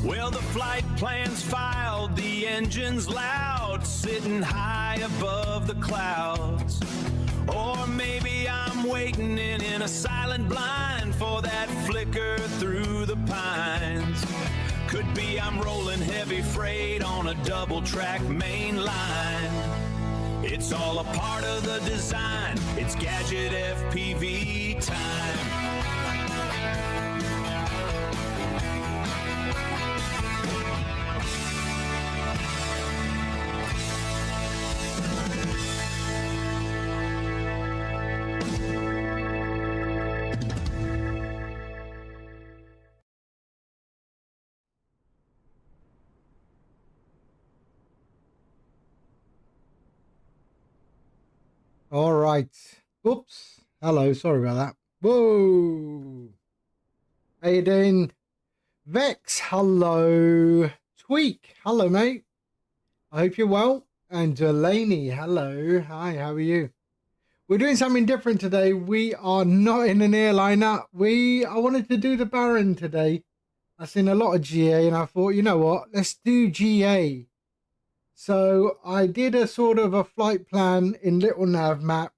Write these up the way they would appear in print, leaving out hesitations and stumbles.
Well, the flight plan's filed, the engine's loud, sitting high above the clouds. Or maybe I'm waiting in a silent blind for that flicker through the pines. Could be I'm rolling heavy freight on a double-track main line. It's all a part of the design. It's Gadget FPV time. All right. Oops. Hello. Sorry about that. Whoa. How you doing? Vex. Hello. Tweak. Hello, mate. I hope you're well. And Delaney. Hello. Hi. How are you? We're doing something different today. We are not in an airliner. I wanted to do the Baron today. I've seen a lot of GA and I thought, you know what? Let's do GA. So I did a sort of a flight plan in Little Nav Map,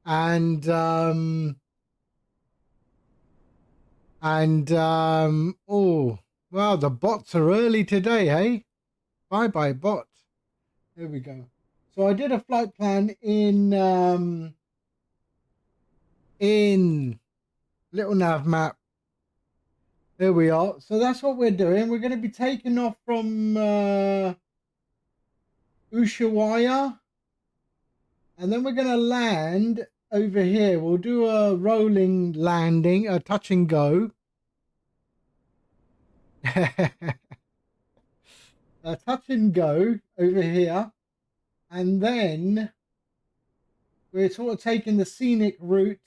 and oh well, the bots are early today, hey? Bye bye bot. There we go. So I did a flight plan in Little Nav Map. There we are. So that's what we're doing. We're going to be taking off from Ushuaia, and then we're going to land over here. We'll do a rolling landing, a touch and go. A touch and go over here, and then we're sort of taking the scenic route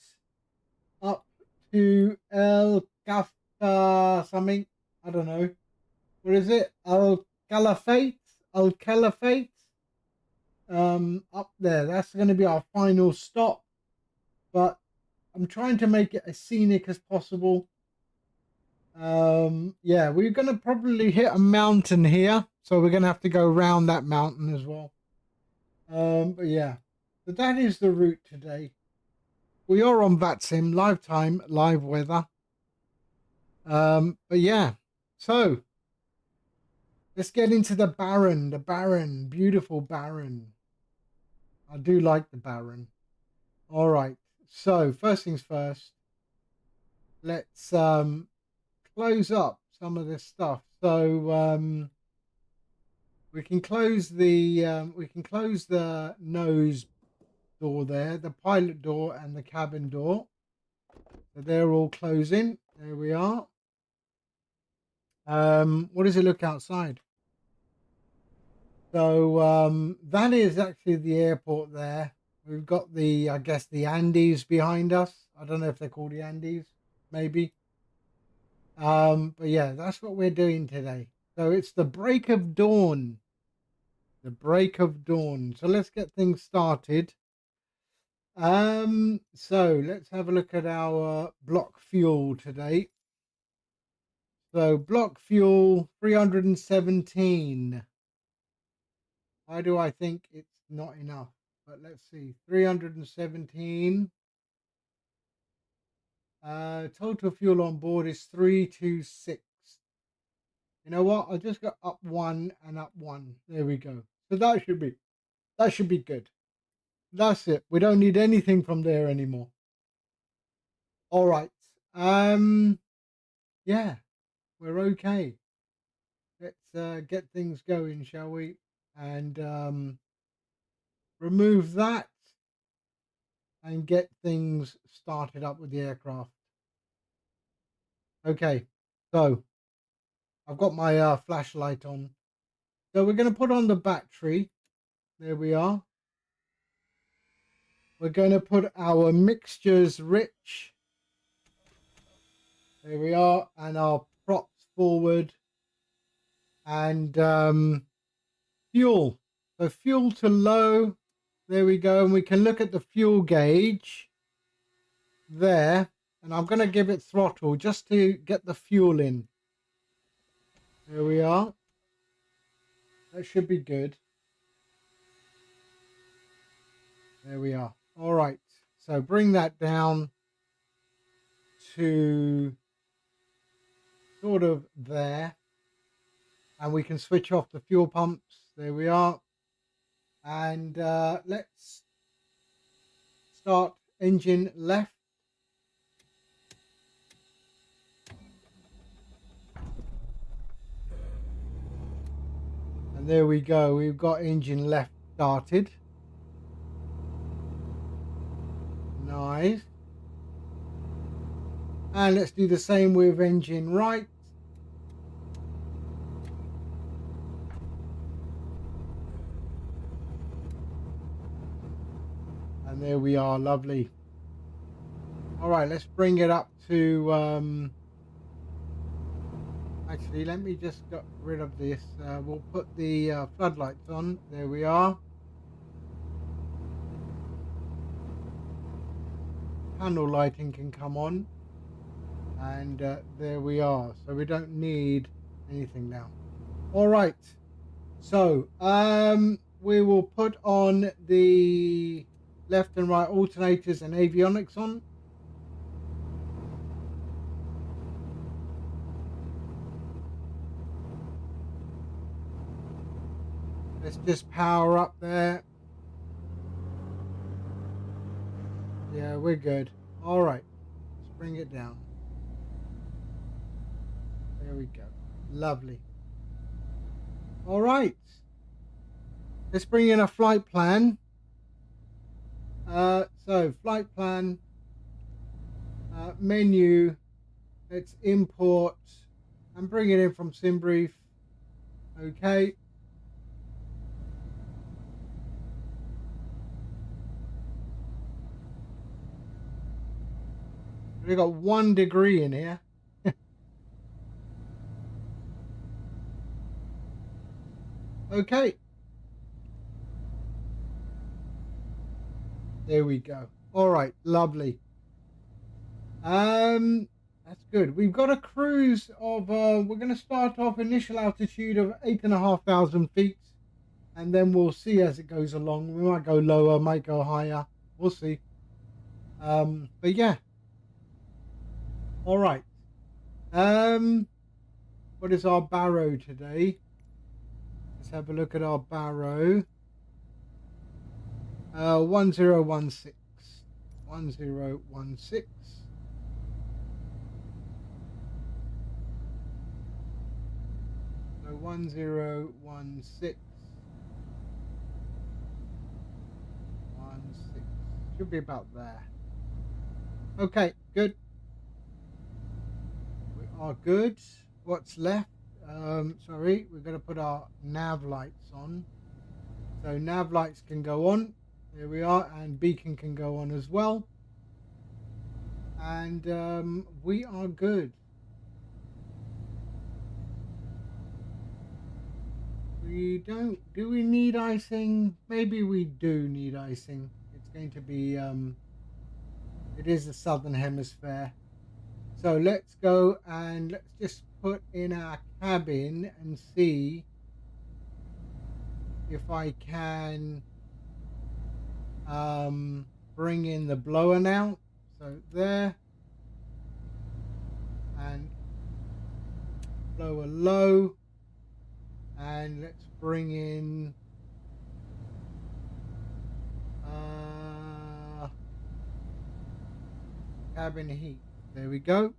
up to El Cafta something. I don't know. What is it? El Caliphate? El Caliphate? Up there. That's going to be our final stop, but I'm trying to make it as scenic as possible. Yeah, we're going to probably hit a mountain here, so we're going to have to go around that mountain as well. But yeah, so that is the route today. We are on VATSIM, live time, live weather. But yeah, so let's get into the Baron, beautiful Baron. I do like the Baron. All right. So first things first, let's close up some of this stuff. So we can close the nose door there, the pilot door and the cabin door. So they're all closing. There we are. What does it look outside? So that is actually the airport there. We've got the, I guess, the Andes behind us. I don't know if they're called the Andes, maybe. But yeah, that's what we're doing today. So it's the break of dawn. The break of dawn. So let's get things started. So let's have a look at our block fuel today. So block fuel 317. Why do I think it's not enough? But let's see, 317. Total fuel on board is 326. You know what? I'll just go up one and up one. There we go. So that should be good. That's it. We don't need anything from there anymore. All right. Yeah, we're okay. Let's get things going, shall we? And remove that and get things started up with the aircraft. Okay, so I've got my flashlight on. So we're going to put on the battery. There we are. We're going to put our mixtures rich. There we are. And our props forward. And fuel. So fuel to low. There we go. And we can look at the fuel gauge there. And I'm going to give it throttle just to get the fuel in. There we are. That should be good. There we are. All right. So bring that down to sort of there. And we can switch off the fuel pumps. There we are. And let's start engine left. And there we go. We've got engine left started. Nice. And let's do the same with engine right. And there we are. Lovely. All right, let's bring it up to actually, let me just get rid of this. We'll put the floodlights on. There we are. Panel lighting can come on. And there we are. So we don't need anything now. All right. So we will put on the left and right alternators and avionics on. Let's just power up there. Yeah, we're good. All right. Let's bring it down. There we go. Lovely. All right. Let's bring in a flight plan. So flight plan, menu, let's import and bring it in from SimBrief. Okay. We've got 1 degree in here. Okay. There we go. All right, lovely. That's good. We've got a cruise of we're going to start off initial altitude of 8,500 feet, and then we'll see as it goes along. We might go lower, might go higher. We'll see. But yeah. All right. What is our barrow today? Let's have a look at our barrow. 1016. 1016. So 1016. 16. Should be about there. Okay, good. We are good. What's left? Sorry, we're going to put our nav lights on. So nav lights can go on. There we are, and beacon can go on as well. And we are good. We don't. Do we need icing? Maybe we do need icing. It's going to be. It is the southern hemisphere. So let's go and let's just put in our cabin and see if I can bring in the blower now. So there, and blower low, and let's bring in cabin heat. There we go.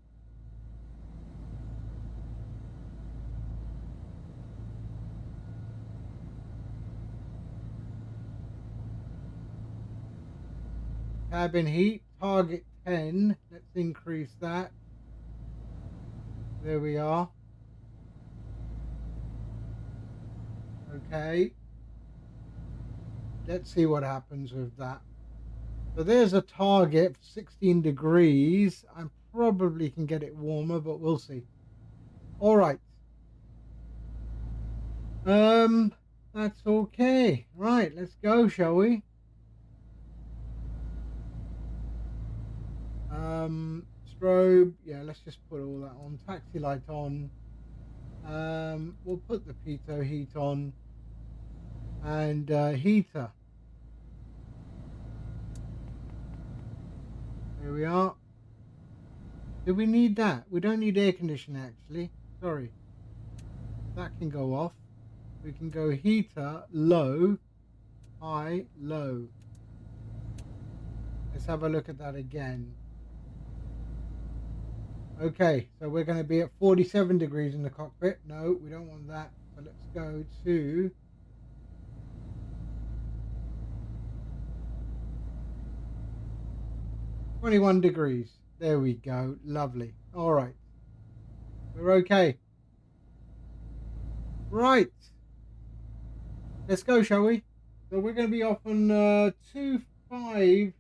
Cabin heat, target 10. Let's increase that. There we are. Okay. Let's see what happens with that. So there's a target, 16 degrees. I probably can get it warmer, but we'll see. All right. That's okay. Right, let's go, shall we? Strobe, yeah, let's just put all that on. Taxi light on. We'll put the pitot heat on and heater. There we are. Do we need that? We don't need air conditioning actually. Sorry. That can go off. We can go heater, low, high, low. Let's have a look at that again. Okay, so we're going to be at 47 degrees in the cockpit. No, we don't want that. So let's go to 21 degrees. There we go. Lovely. All right. We're okay. Right. Let's go, shall we? So we're going to be off on 25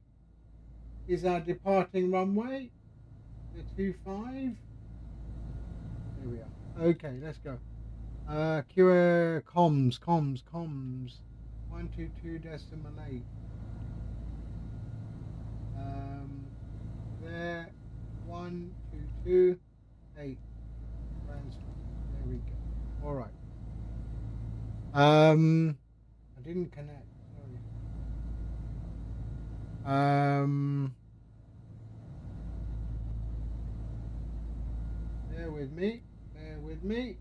is our departing runway. The 25. There we are. Okay, let's go. QR comms. 122.8. There 122.8. Transfer. There we go. All right. I didn't connect. Sorry. Bear with me. Bear with me.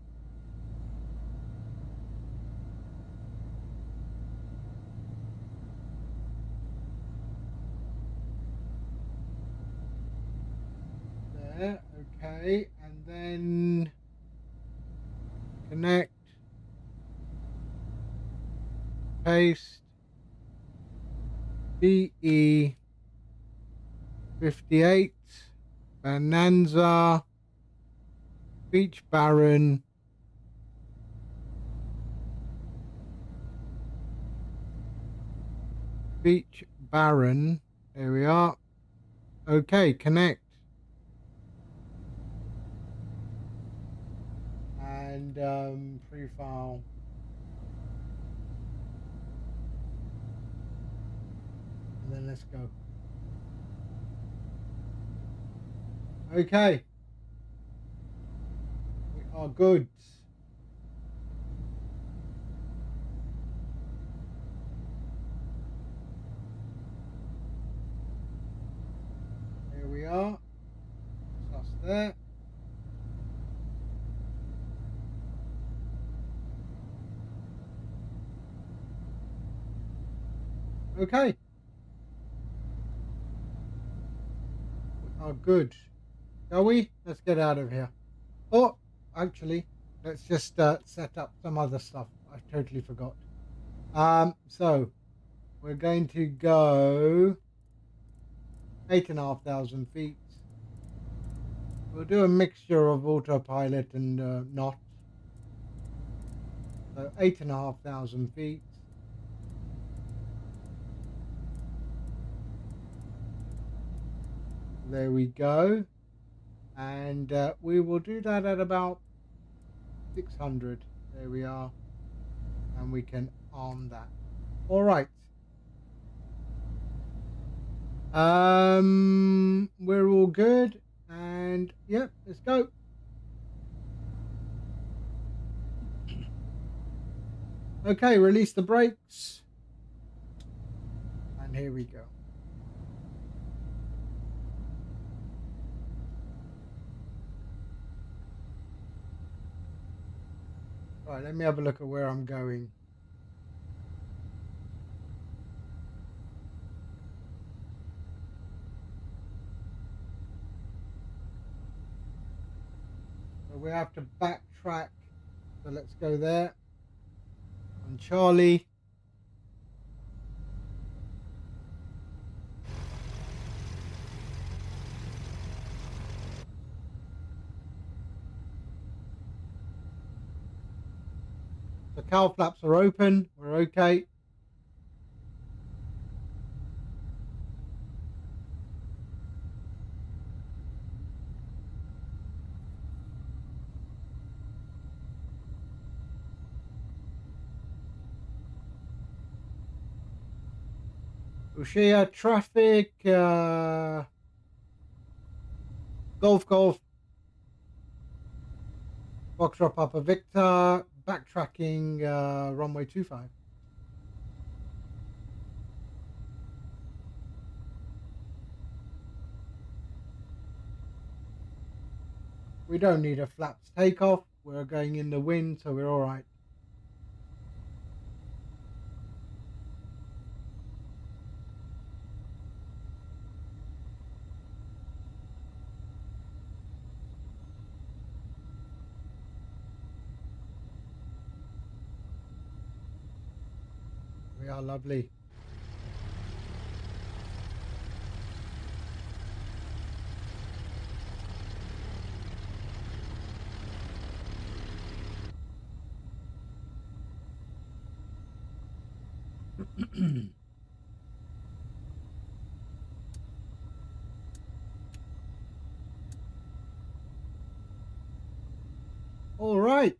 There. Okay. And then connect. Paste. BE58 Bonanza Beach Baron Beach Baron. There we are. Okay, connect. And pre-file. And then let's go. Okay. We are good. Here we are. That's us there. Okay. We are good. Shall we? Let's get out of here. Oh, actually, let's just set up some other stuff. I totally forgot. So we're going to go 8,500 feet. We'll do a mixture of autopilot and not. So 8,500 feet. There we go. And we will do that at about 600. There we are. And we can arm that. All right. We're all good. And yeah, let's go. Okay, release the brakes. And here we go. Right, let me have a look at where I'm going. So we have to backtrack. So let's go there. On Charlie. The cowl flaps are open. We're okay. Ushia traffic. Golf. Foxtrot Papa Victor, backtracking runway 25. We don't need a flaps takeoff. We're going in the wind, so we're all right. We are lovely. All right.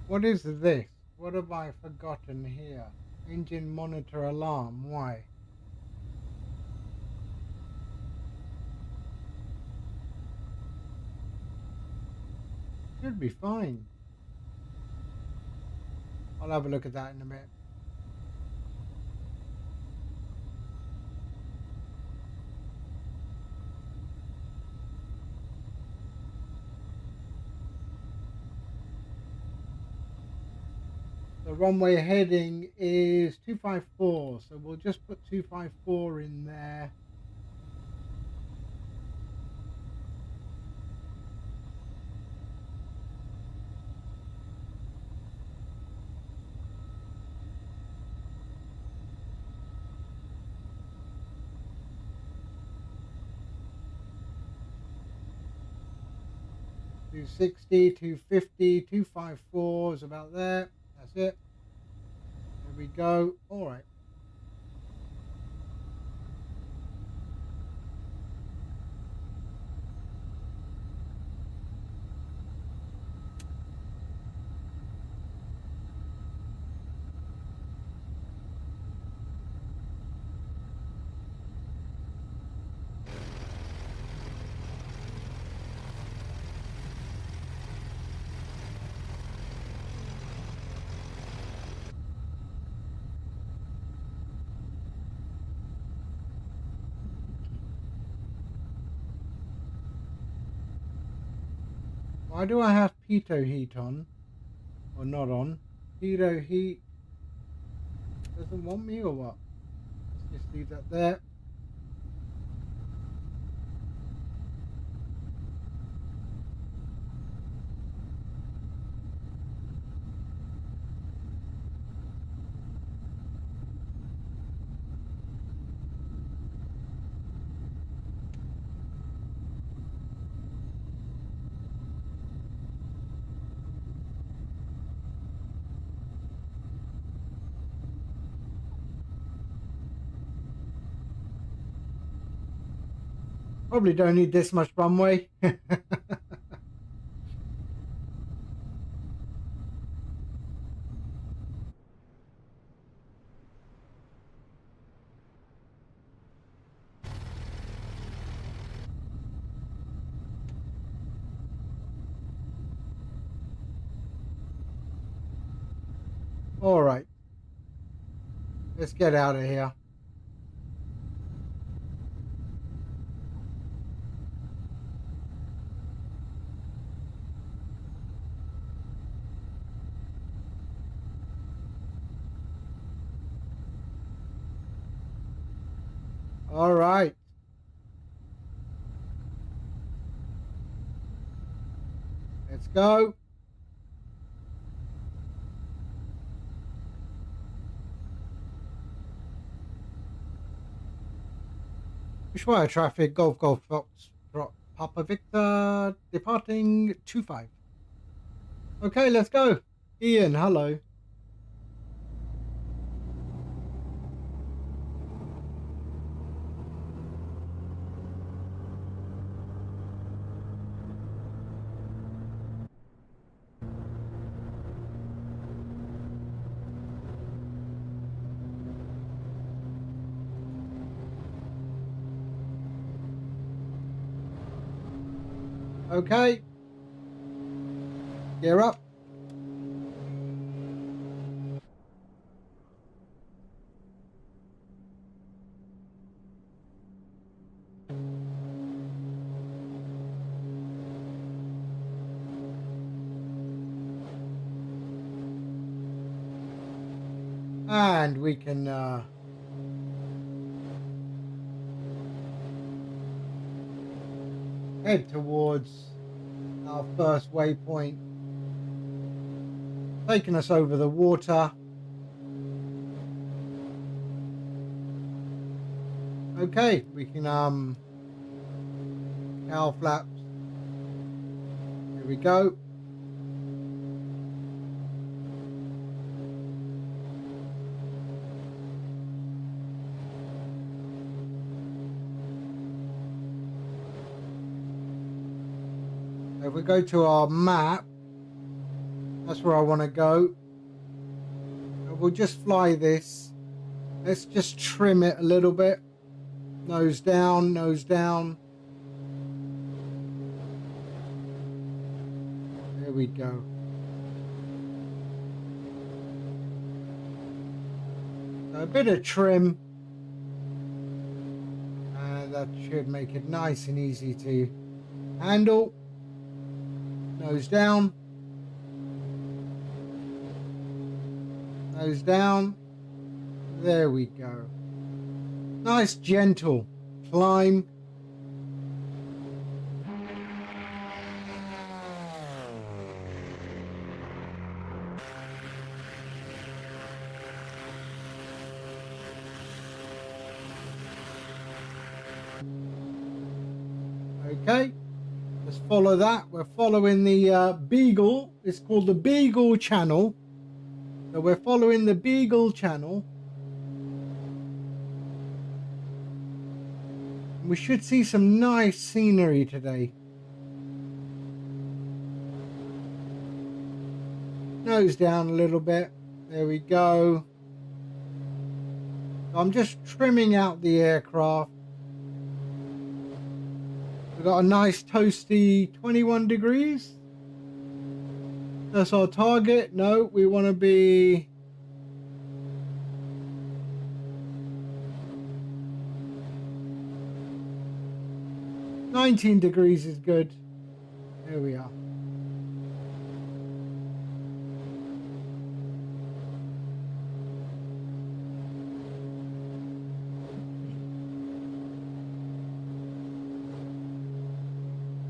What is this? What have I forgotten here? Engine monitor alarm. Why? Should be fine. I'll have a look at that in a minute. The runway heading is 254, so we'll just put 254 in there. Two 260, 250, 254 is about there. That's it. There we go. All right. Why do I have pitot heat on? Or not on? Pitot heat doesn't want me or what? Let's just leave that there. Probably don't need this much runway. All right. Let's get out of here. All right. Let's go. Ushuaia traffic, Golf Golf Fox, Papa Victor, departing 25. Okay, let's go. Ian, hello. Okay. Gear up. And we can head towards our first waypoint, taking us over the water. Okay, we can cow flaps. Here we go. If we go to our map, that's where I want to go. And we'll just fly this. Let's just trim it a little bit. Nose down, nose down. There we go. So a bit of trim. And that should make it nice and easy to handle. Nose down. Nose down. There we go. Nice gentle climb. Okay. Let's follow that. We're following the Beagle. It's called the Beagle Channel. So we're following the Beagle Channel. We should see some nice scenery today. Nose down a little bit. There we go. So I'm just trimming out the aircraft. We've got a nice toasty 21 degrees. That's our target. No, we want to be... $19 degrees is good. There we are.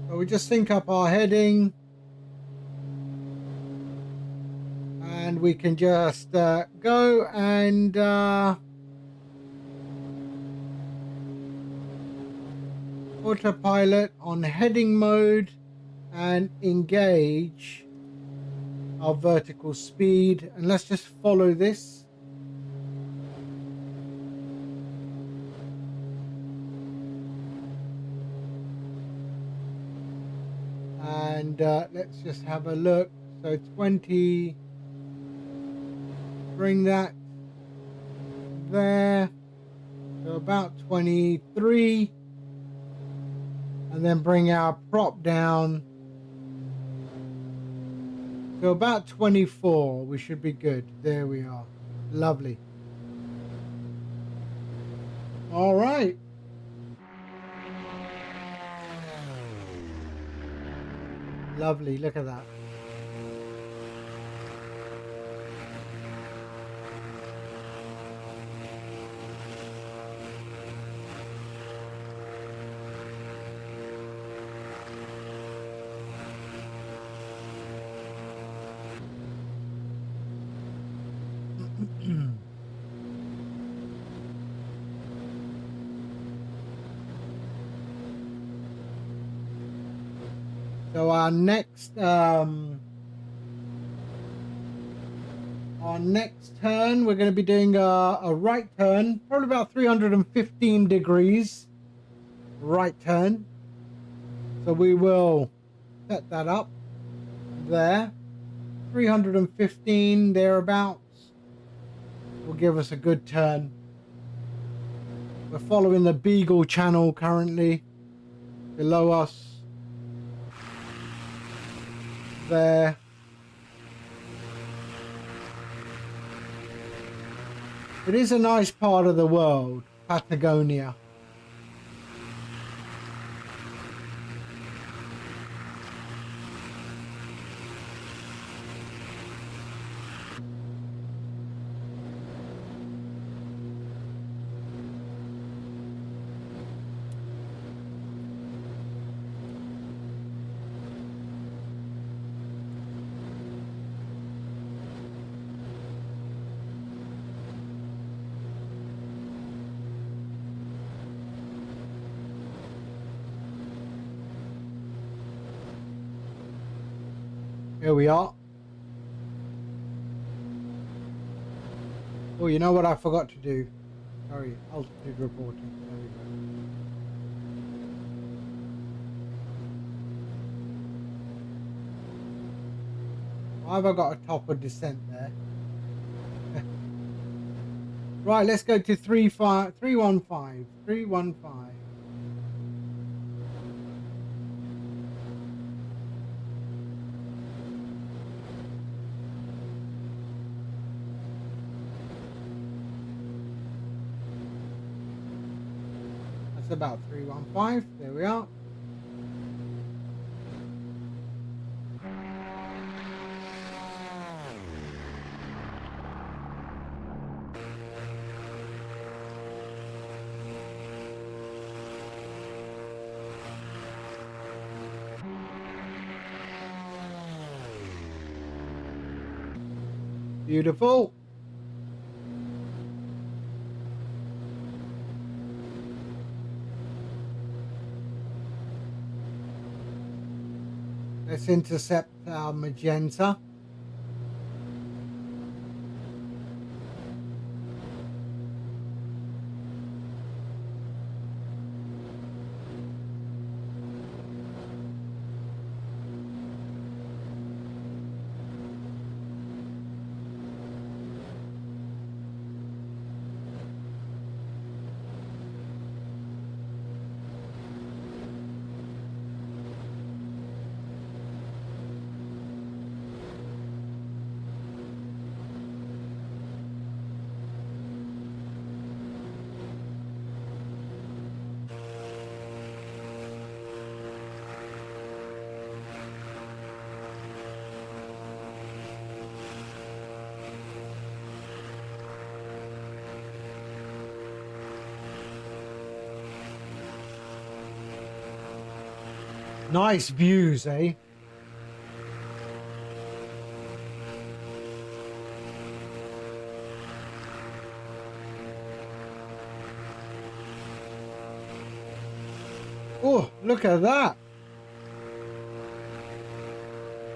So we just sync up our heading. And we can just go and autopilot on heading mode and engage our vertical speed. And let's just follow this. And let's just have a look. So 20, bring that there, so about 23, and then bring our prop down to about 24. We should be good. There we are. Lovely. All right. Lovely. Look at that. So our next turn, we're going to be doing a right turn, probably about 315 degrees right turn. So we will set that up there. 315 thereabouts will give us a good turn. We're following the Beagle channel currently below us there. It is a nice part of the world, Patagonia. Here we are. Oh, you know what I forgot to do? Sorry, altitude reporting. There we go. Why have I got a top of descent there? Right, let's go to 315. 315. That's about 315. There we are. Beautiful. Let's intercept our magenta. Nice views, eh? Oh, look at that.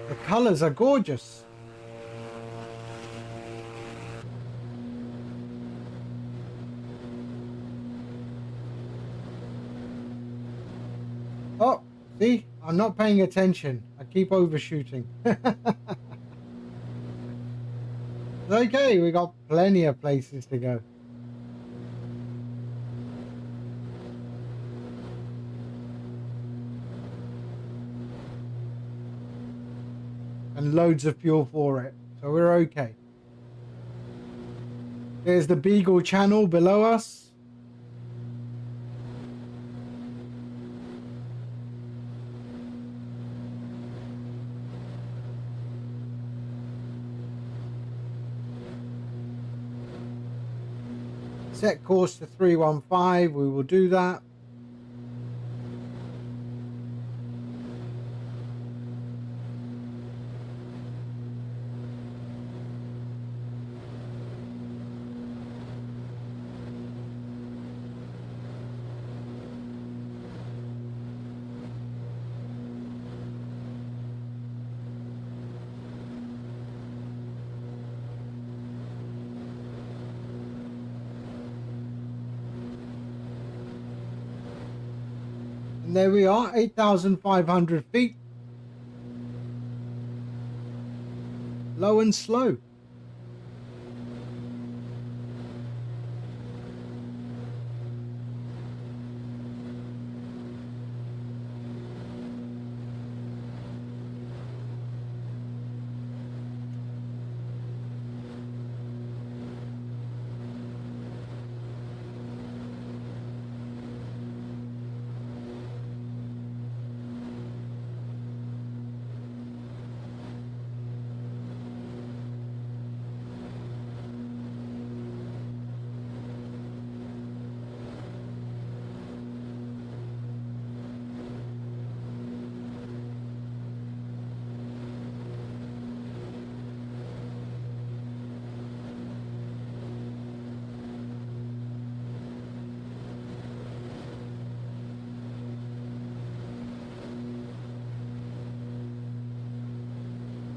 The colors are gorgeous. Oh, see, I'm not paying attention. I keep overshooting. Okay, we got plenty of places to go. And loads of fuel for it, so we're okay. There's the Beagle channel below us. Set course to 315, we will do that. And there we are, 8,500 feet. Low and slow.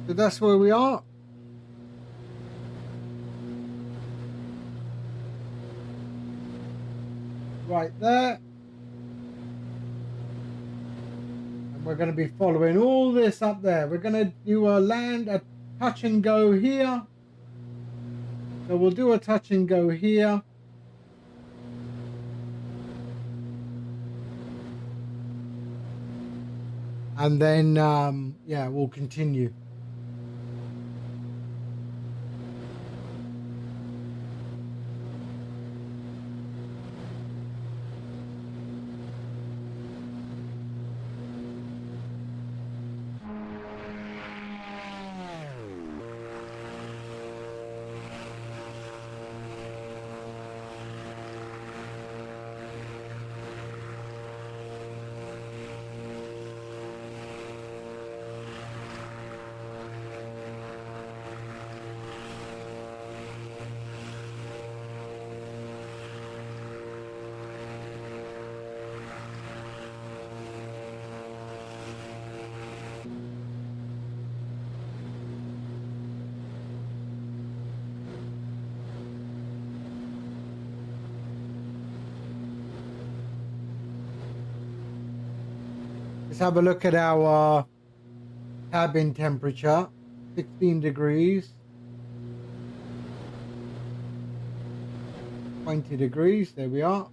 So that's where we are. Right there. And we're going to be following all this up there. We're going to do a touch and go here. So we'll do a touch and go here. And then, yeah, we'll continue. Let's have a look at our cabin temperature. 16 degrees. 20 degrees. There we are.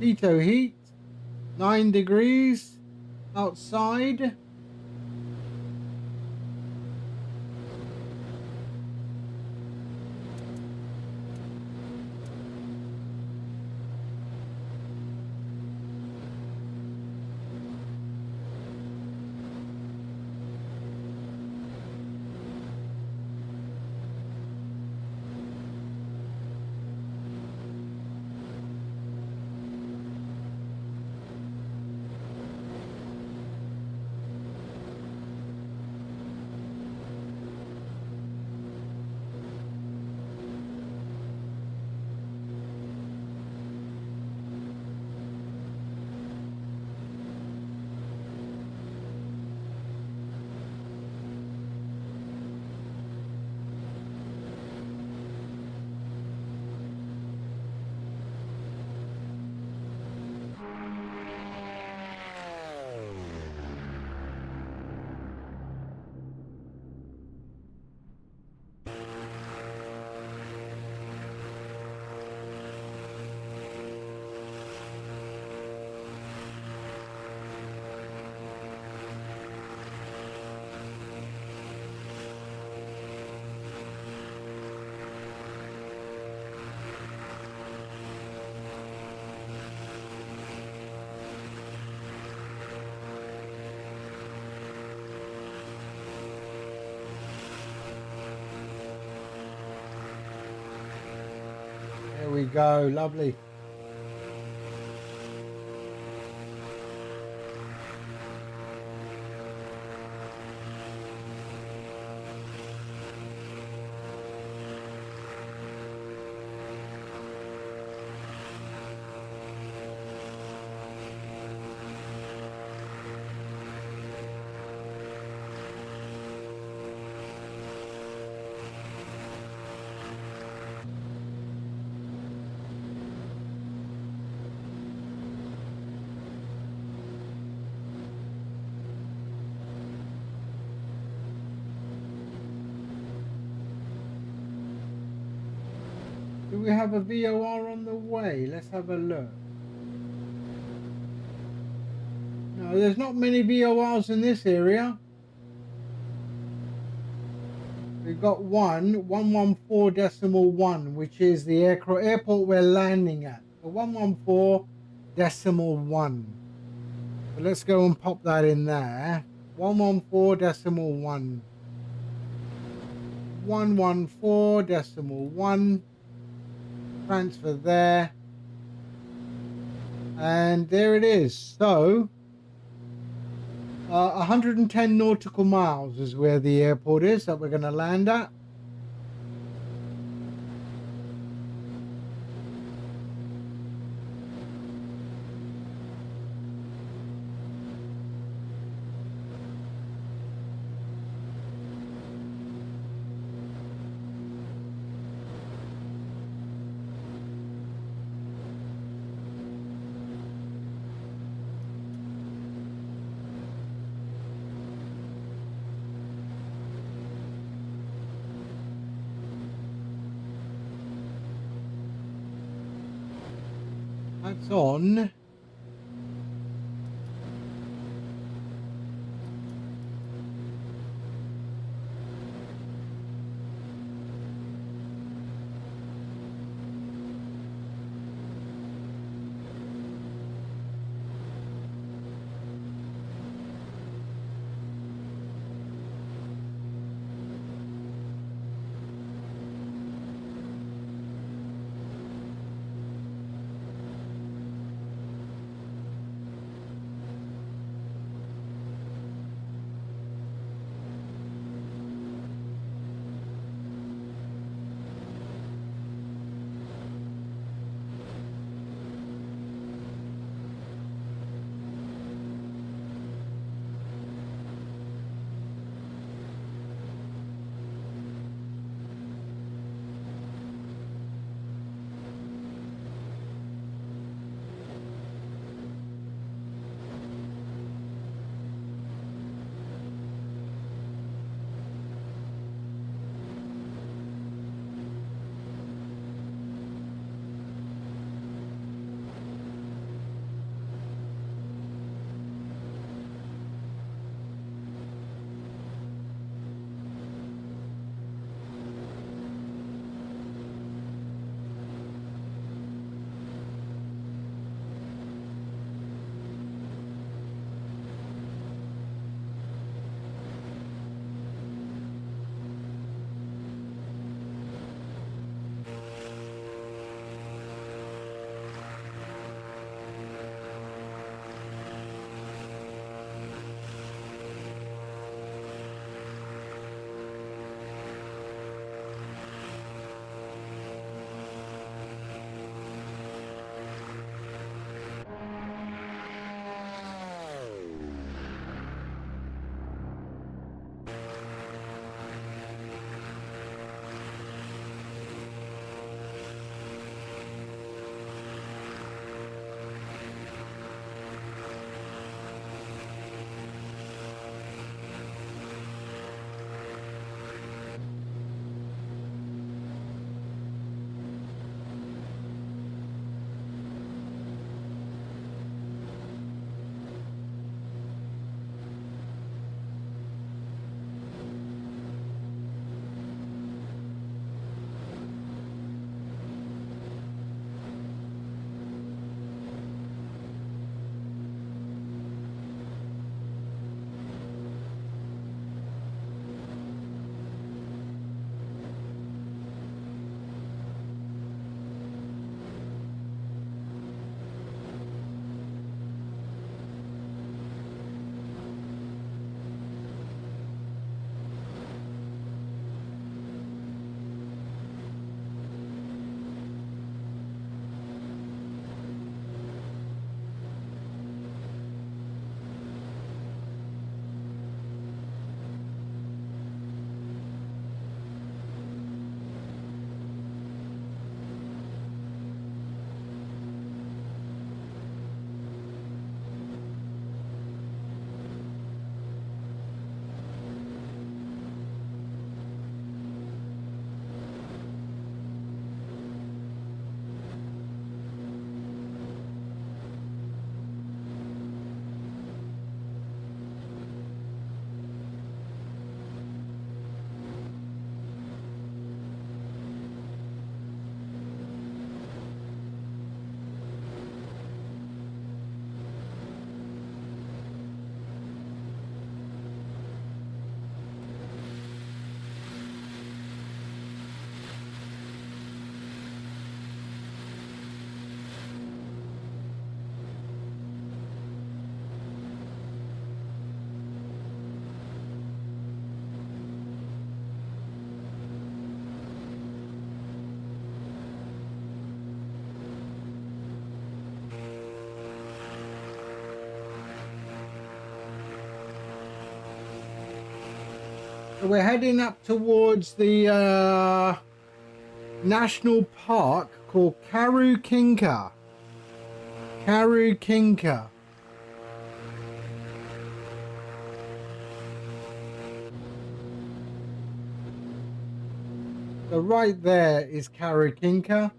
Keto heat, 9 degrees outside. There we go, lovely. Do we have a VOR on the way? Let's have a look. No, there's not many VORs in this area. We've got 114.1, which is the airport we're landing at. So 114.1. So let's go and pop that in there. 114.1. 114.1. Transfer there. And there it is. So 110 nautical miles is where the airport is that we're going to land at. That's on. So we're heading up towards the national park called Karukinka. Karukinka. So right there is Karukinka.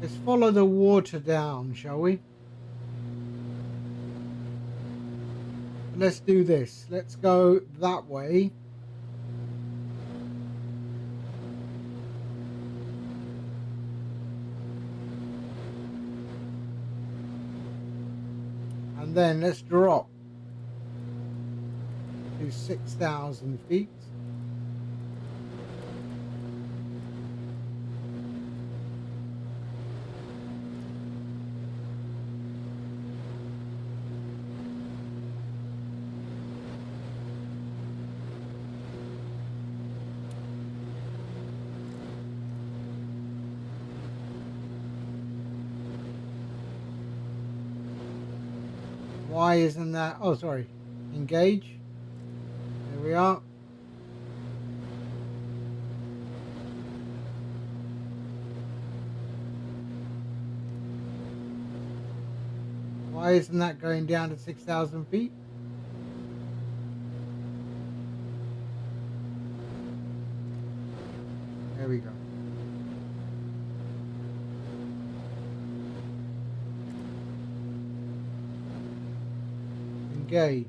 Let's follow the water down, shall we? Let's do this. Let's go that way. And then let's drop to 6,000 feet. Why isn't that? Oh, sorry. Engage. There we are. Why isn't that going down to 6,000 feet? There we go. Engage.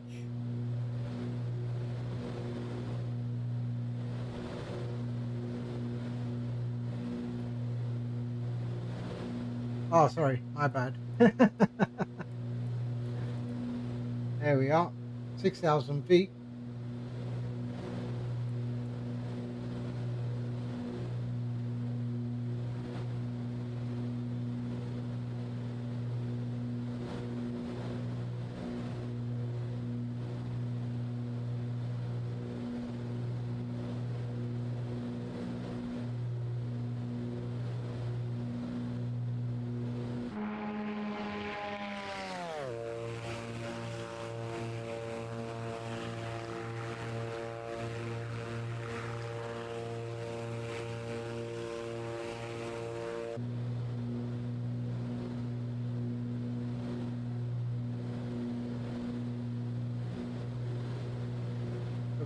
Oh, sorry, my bad. There we are, 6,000 feet.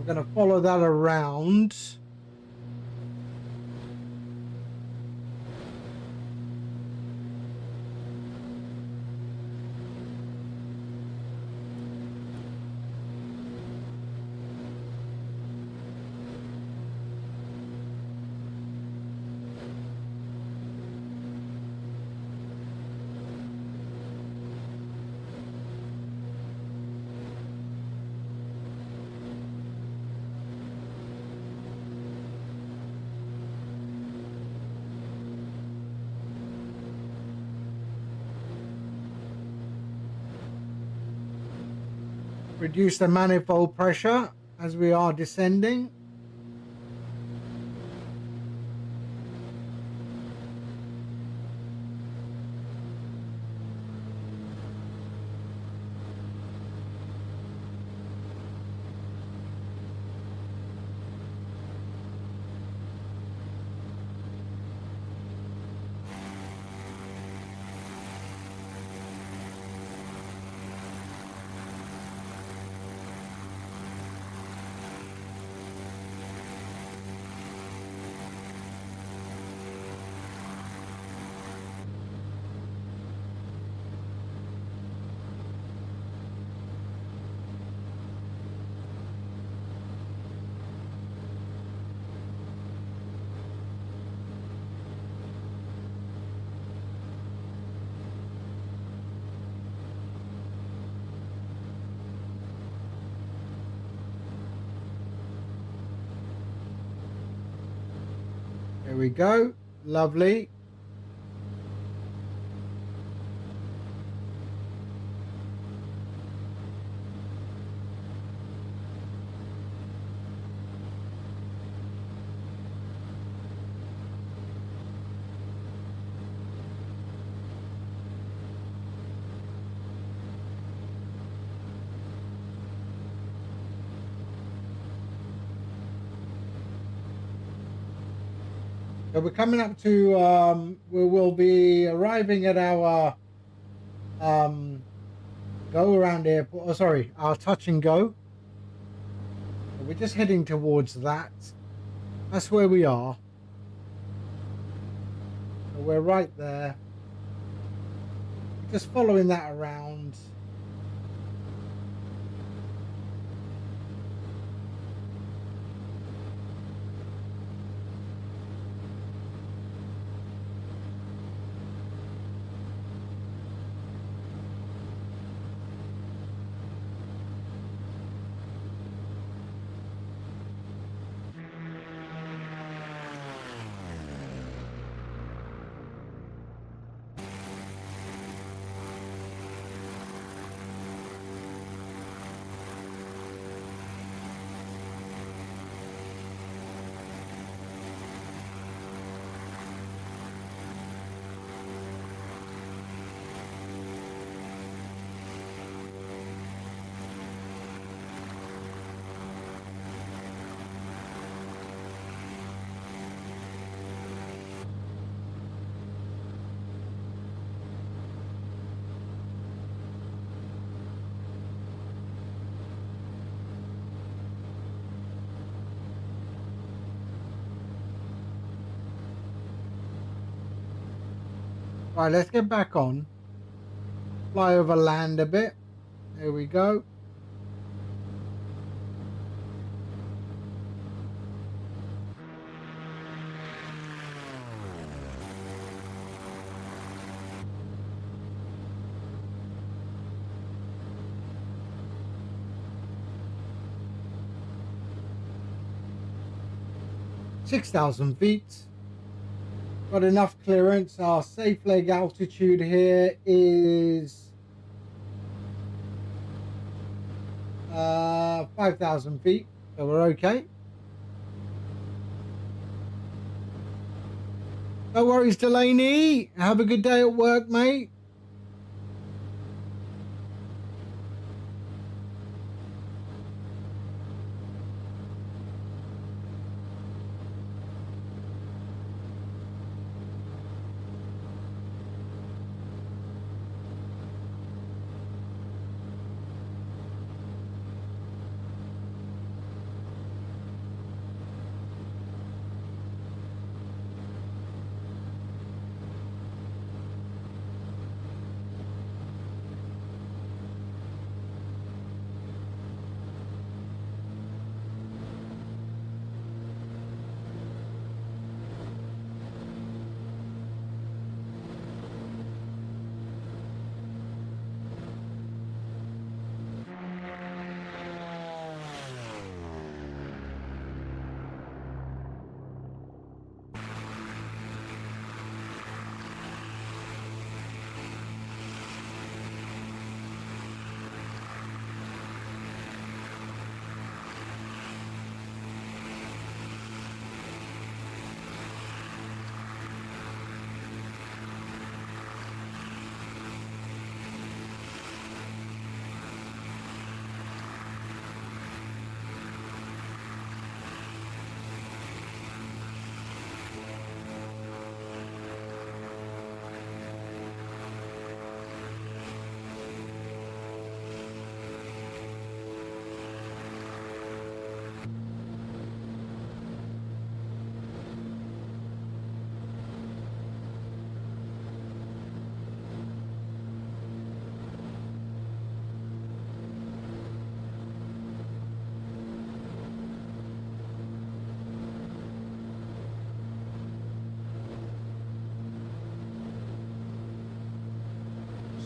We're going to follow that around. Reduce the manifold pressure as we are descending. There we go. Lovely. So we're coming up to, we will be arriving at our go around airport. Oh, sorry, our touch and go. So we're just heading towards that. That's where we are. So we're right there. Just following that around. Right, let's get back on. Fly over land a bit. There we go. (6,000 feet). Got enough clearance. Our safe leg altitude here is 5,000 feet, so we're okay. No worries, Delaney. Have a good day at work, mate.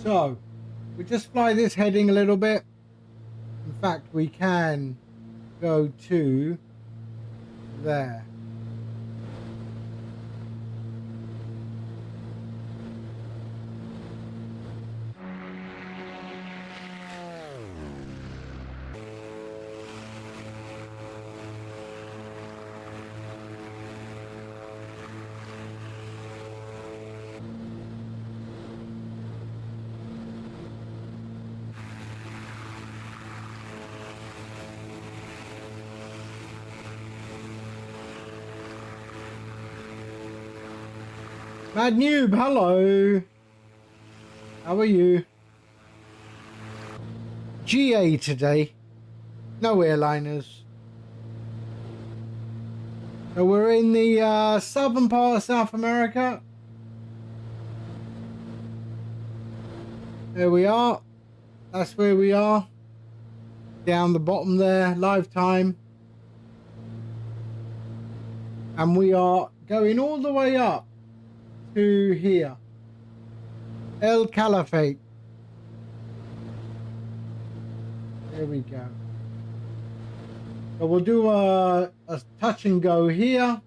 So we just fly this heading a little bit. In fact, we can go to there. Mad Noob, hello. How are you? GA today. No airliners. So we're in the southern part of South America. There we are. That's where we are. Down the bottom there, live time. And we are going all the way up to here. El Caliphate. There we go. So we'll do a touch and go here.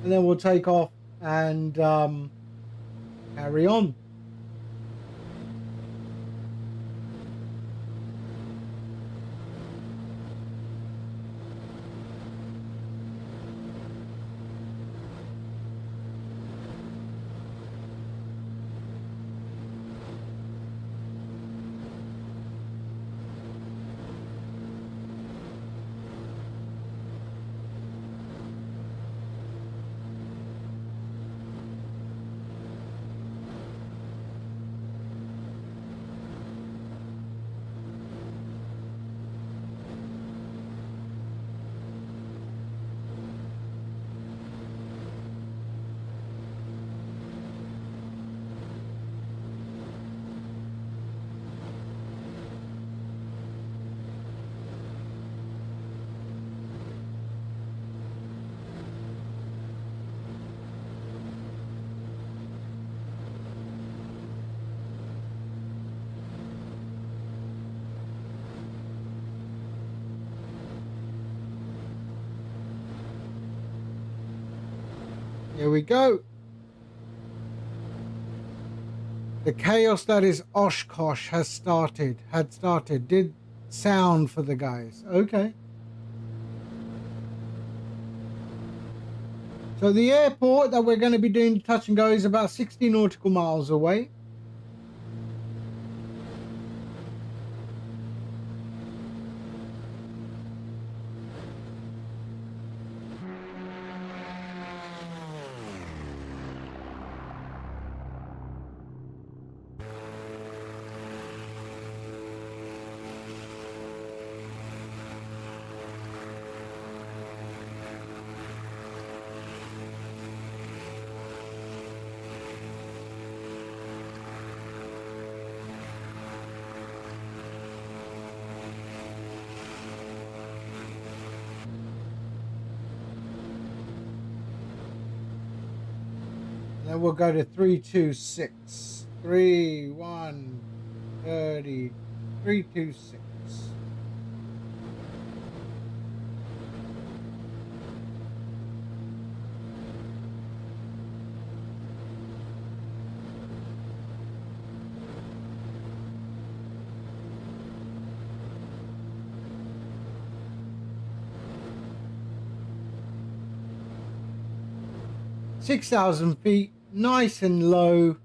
And then we'll take off and carry on. Here we go. The chaos that is Oshkosh had started. Did sound for the guys. Okay. So the airport that we're going to be doing touch and go is about 60 nautical miles away. Then we'll go to 326. 330. 326. $6,000 feet, nice and low.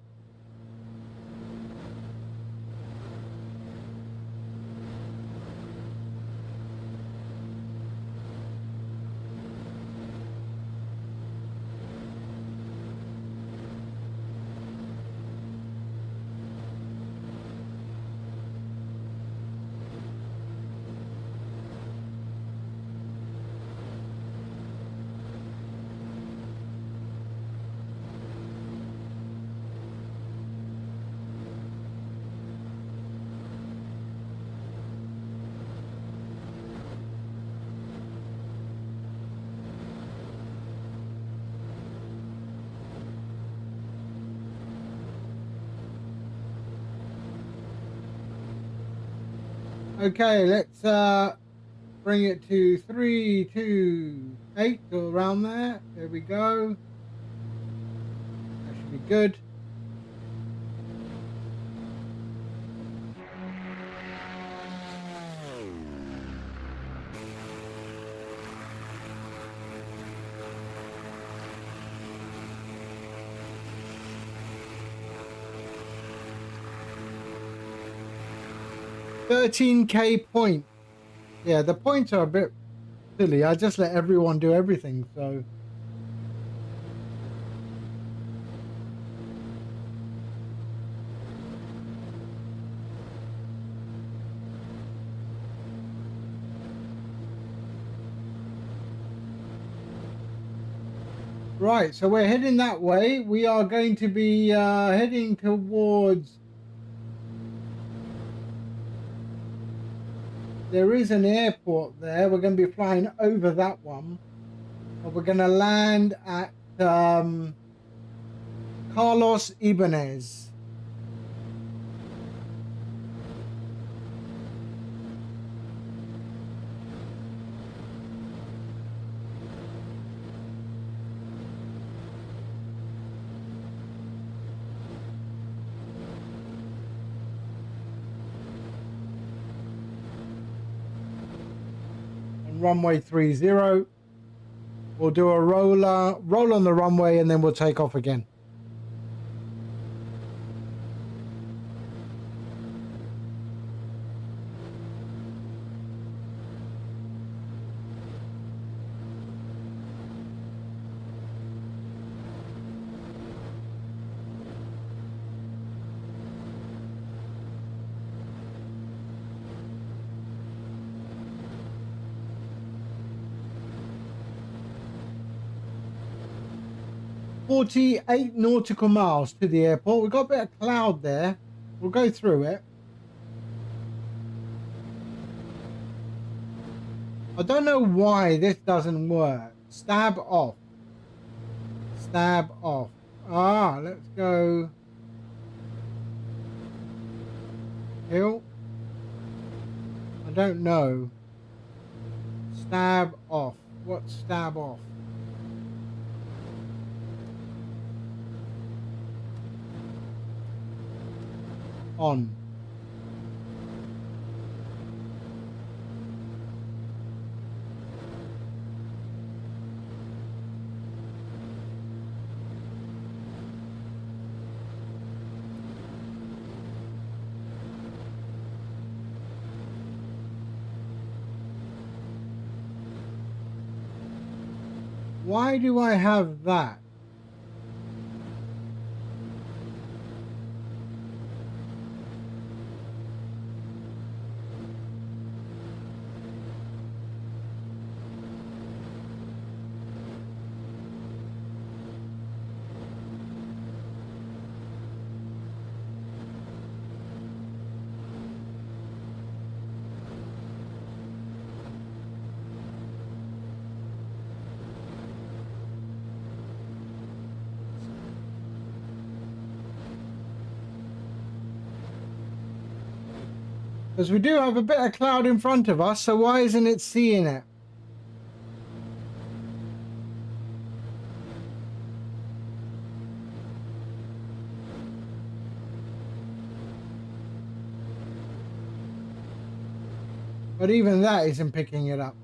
Okay, let's bring it to 328 or around there. There we go. That should be good. $13K point. Yeah, the points are a bit silly. I just let everyone do everything, so Right, so we're heading that way. We are going to be heading towards... There is an airport there. We're going to be flying over that one. But we're going to land at Carlos Ibanez. Runway 30. We'll do a roll on the runway, and then we'll take off again. "48 nautical miles to the airport." We've got a bit of cloud there. We'll go through it. I don't know why this doesn't work. Stab off. Stab off. Ah, let's go. Hill. I don't know. Stab off. What's stab off? On. Why do I have that? Because we do have a bit of cloud in front of us, so why isn't it seeing it? But even that isn't picking it up.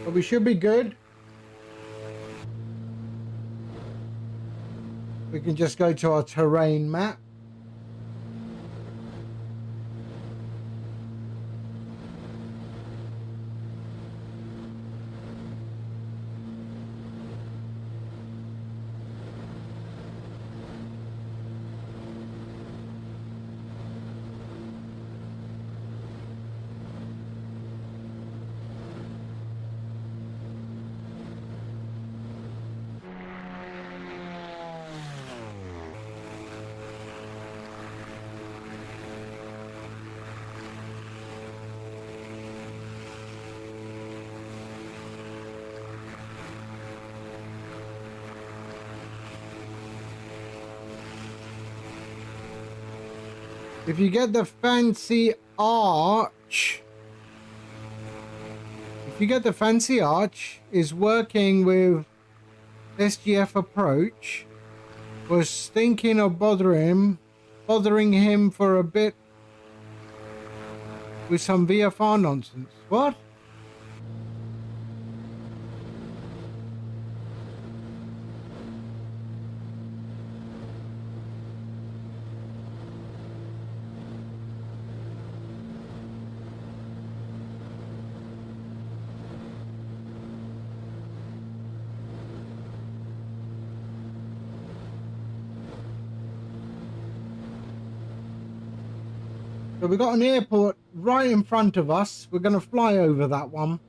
But we should be good. We can just go to our terrain map. If you get the fancy arch, if you get the fancy arch, is working with SGF approach. Was thinking of bothering him for a bit with some VFR nonsense. What? So we've got an airport right in front of us. We're going to fly over that one.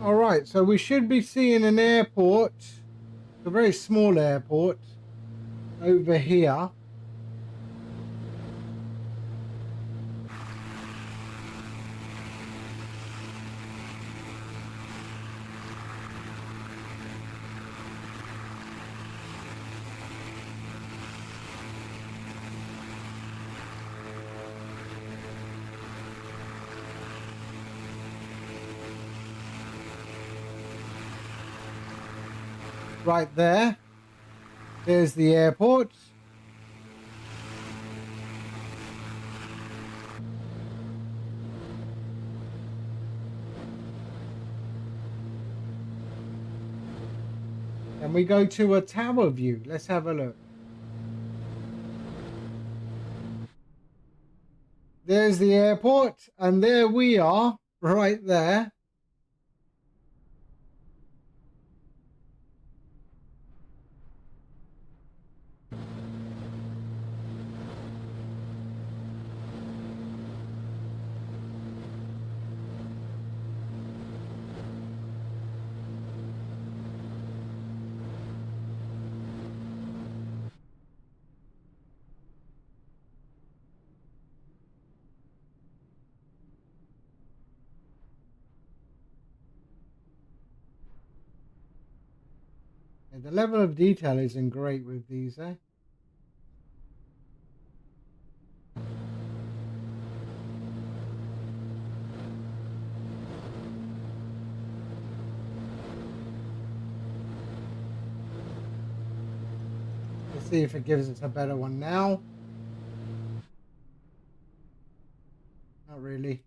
All right, so we should be seeing an airport, a very small airport over here. Right there. There's the airport. And we go to a tower view. Let's have a look. There's the airport, and there we are, right there. Yeah, the level of detail isn't great with these, eh? Let's see if it gives us a better one now. Not really.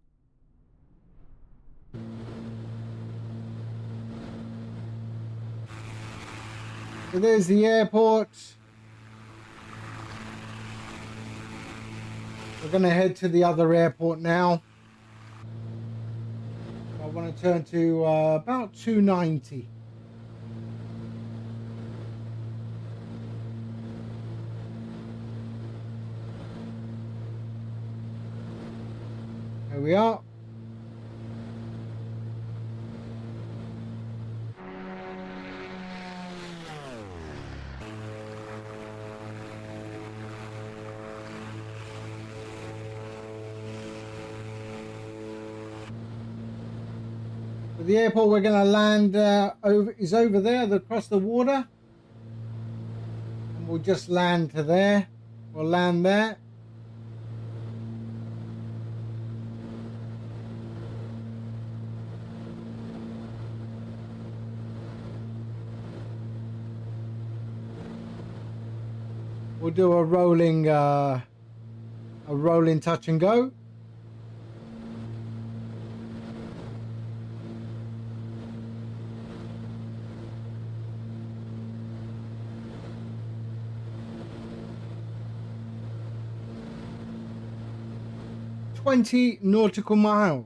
So there's the airport. We're going to head to the other airport now. I want to turn to about 290. we are. So the airport we're going to land is over there, across the water. And we'll just land to there. We'll land there. We'll do a rolling touch and go. .20 nautical miles.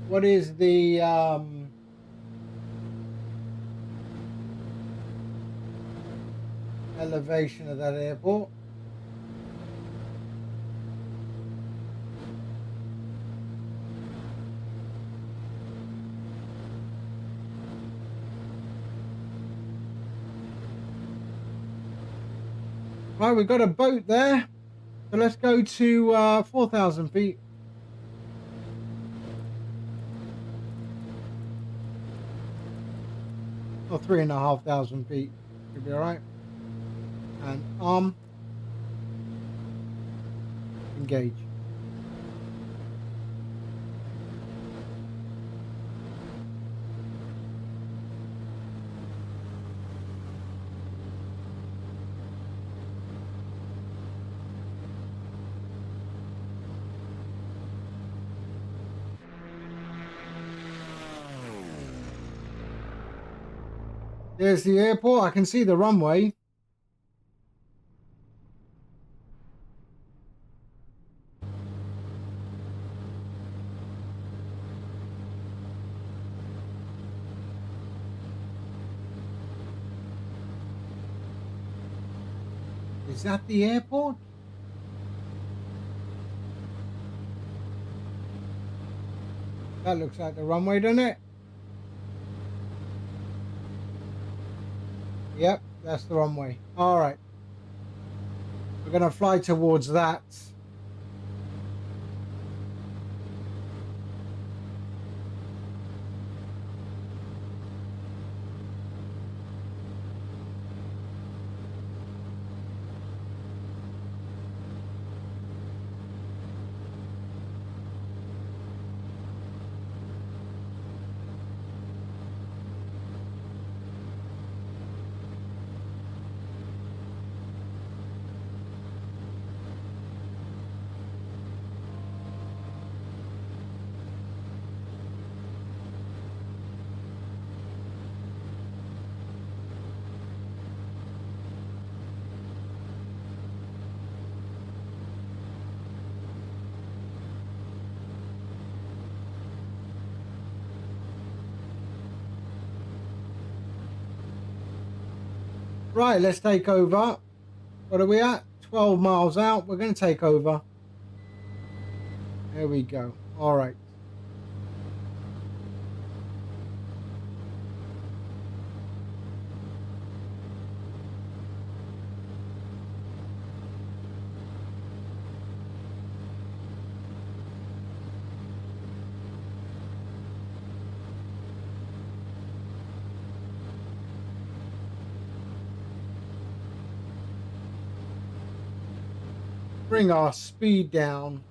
What is the elevation of that airport? Right, we've got a boat there. So let's go to 4,000 feet. Or 3,500 feet. Should be alright. And engage. There's the airport. I can see the runway. Is that the airport? That looks like the runway, doesn't it? Yep, that's the runway. All right. We're going to fly towards that. Right, let's take over. What are we at? 12 miles out. We're going to take over. There we go. All right. Bring our speed down.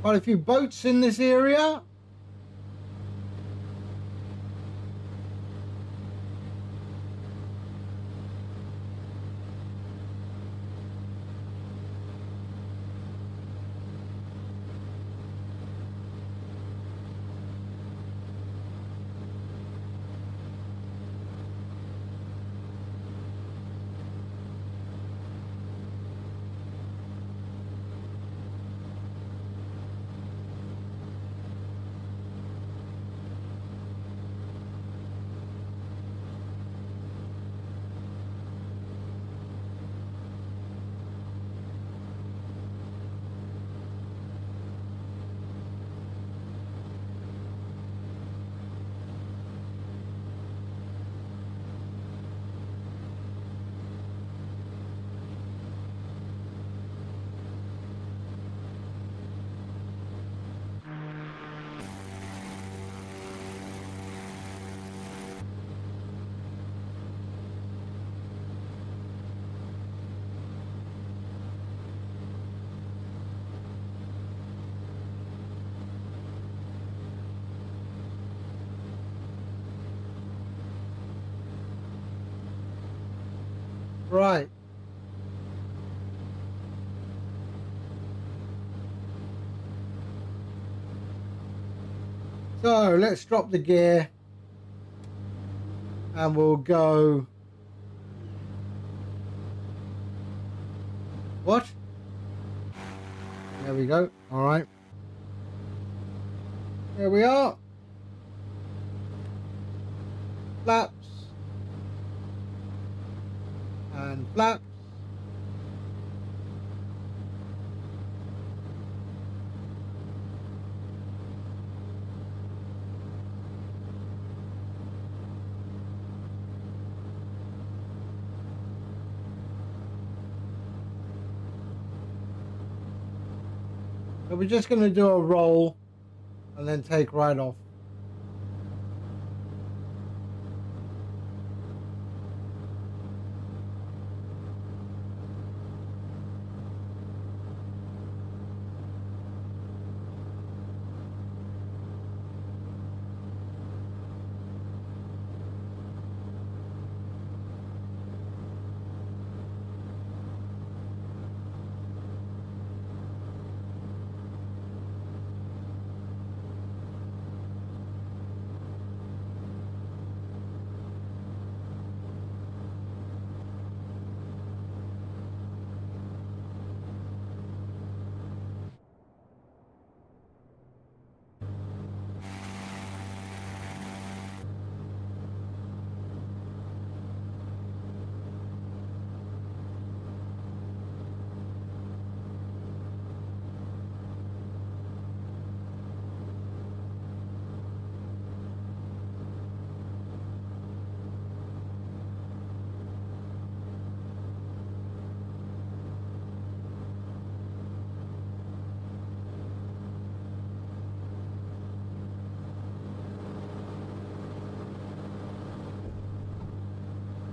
Quite a few boats in this area. Right. So let's drop the gear and we'll go. What? There we go. All right. There we are. Flaps. And flaps. So we're just going to do a roll and then take right off.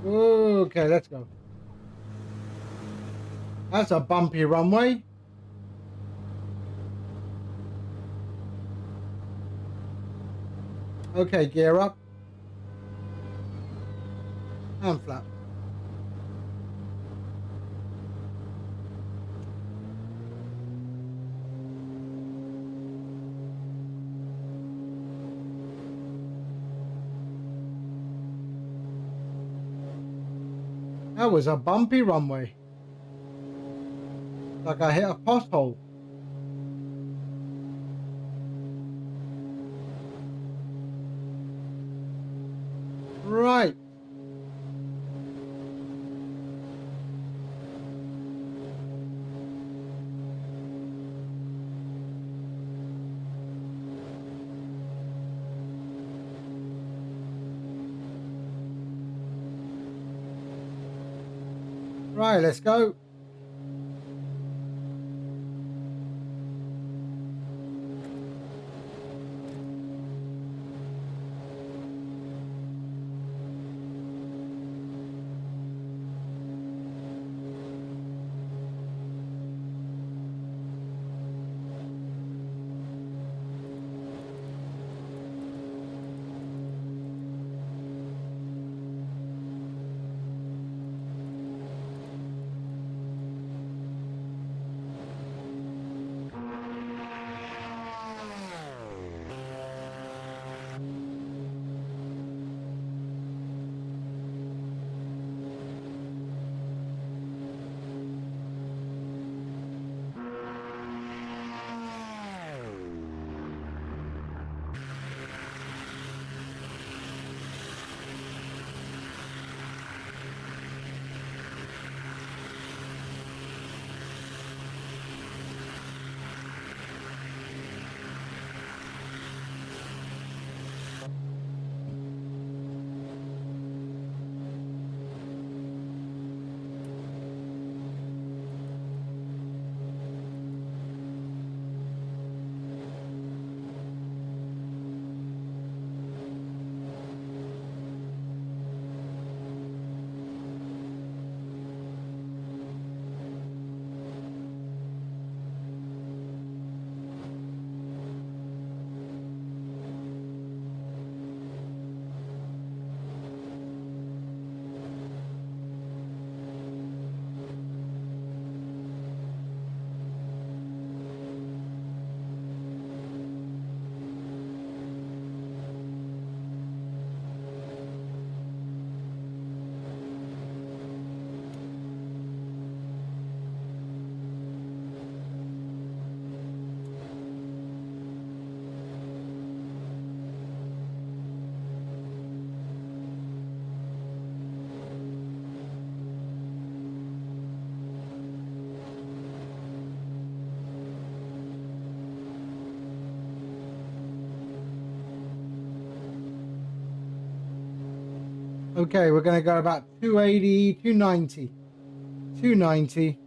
Okay, let's go. That's a bumpy runway. Okay, gear up. And flap. That was a bumpy runway. Like I hit a pothole. Right. Right, let's go. Okay, we're going to go about 280, 290. 290.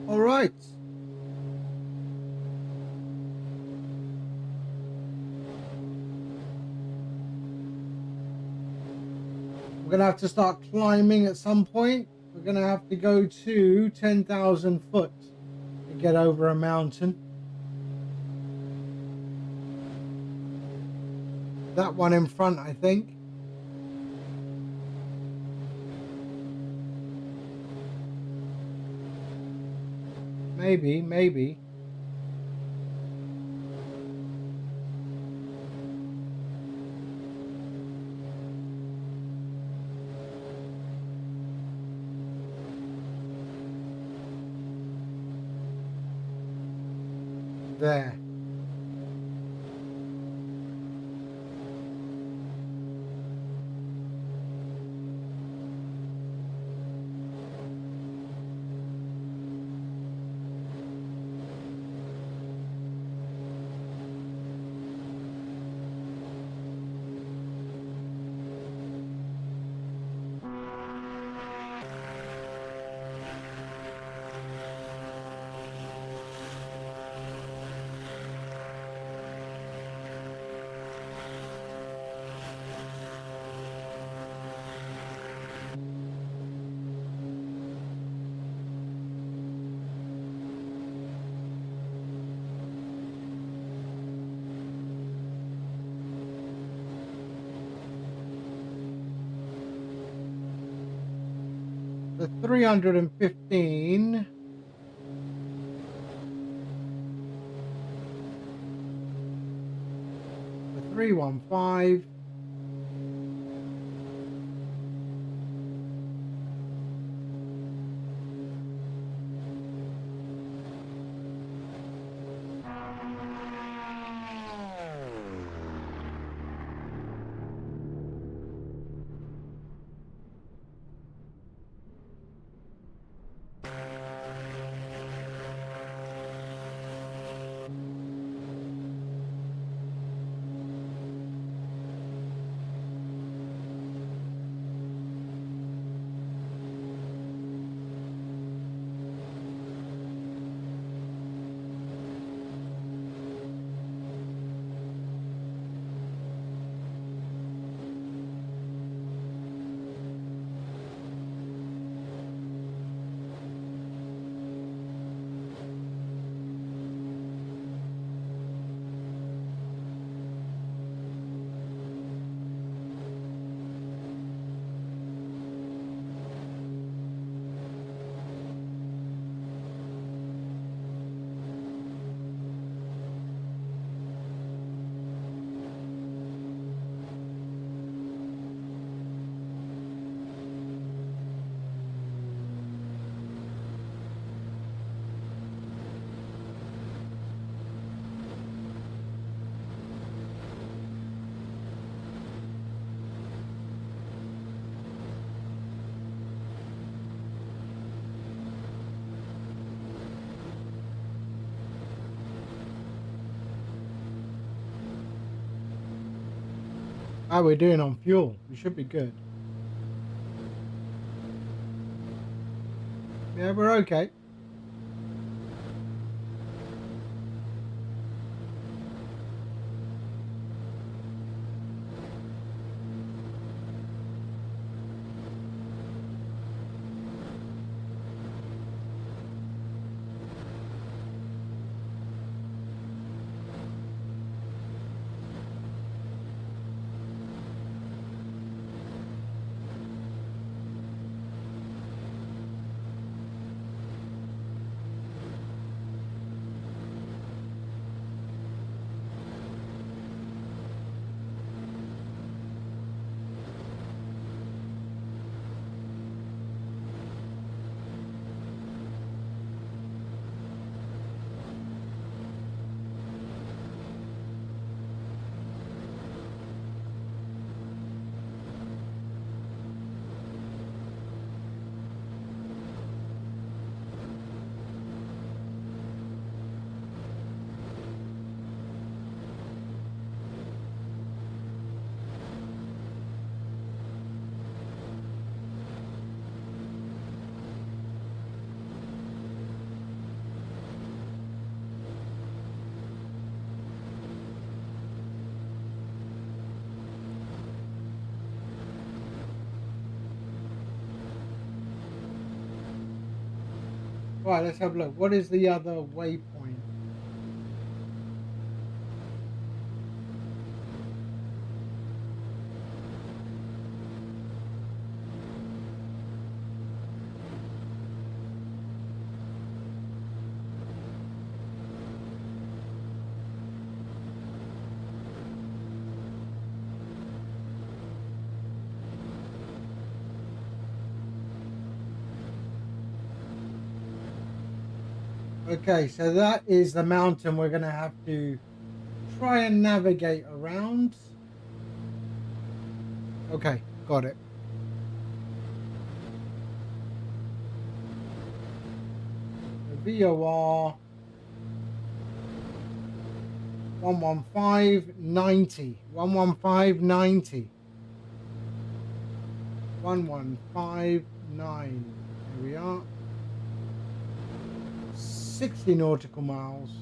All right. We're going to have to start climbing at some point. We're going to have to go to 10,000 foot to get over a mountain. That one in front, I think. Maybe. There. The 315. The 315. How we're doing on fuel? We should be good. Yeah, we're okay. Right, let's have a look. What is the other waypoint? Okay, so that is the mountain we're going to have to try and navigate around. Okay, got it. The VOR 11590. 11590. 1159. Here we are. 60 nautical miles.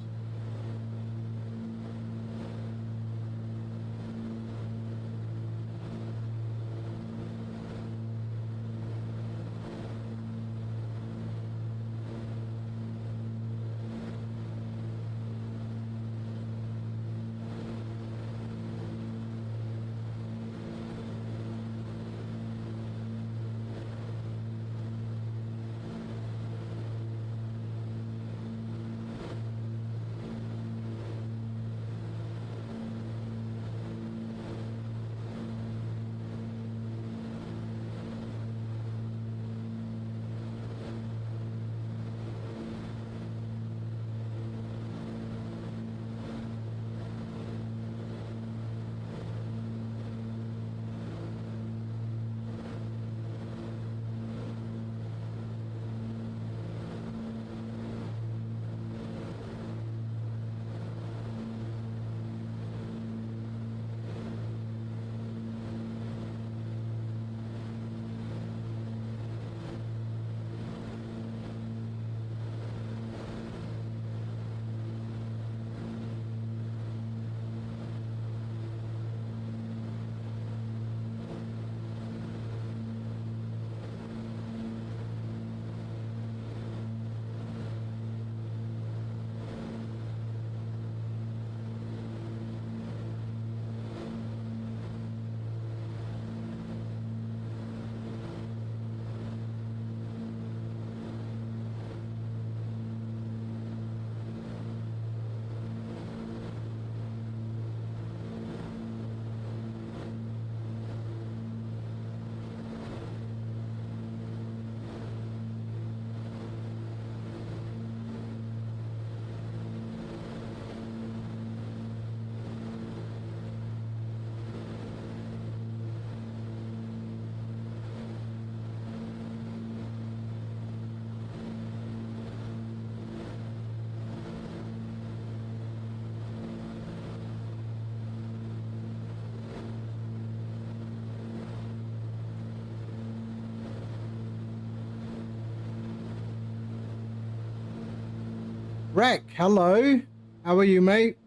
Rec, hello. How are you, mate?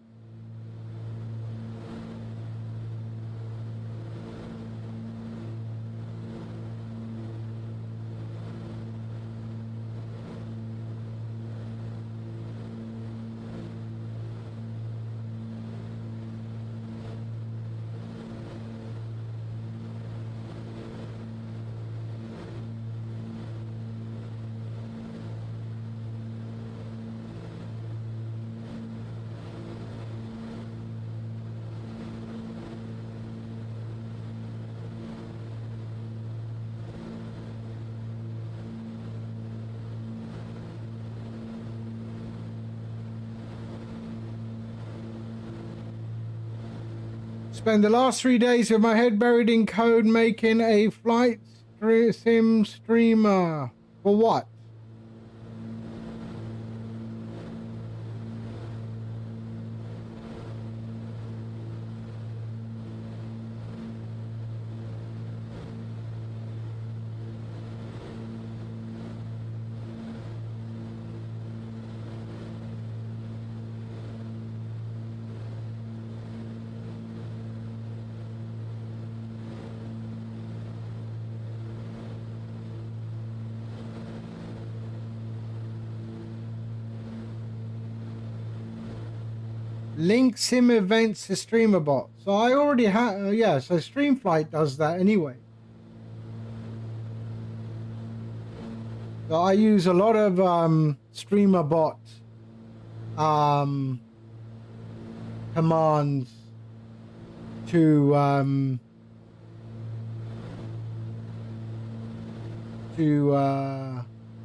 Spend the last 3 days with my head buried in code making a flight sim streamer. For what? Link sim events to streamer bot. So I already have, yeah, so StreamFlight does that anyway. So I use a lot of streamer bot commands to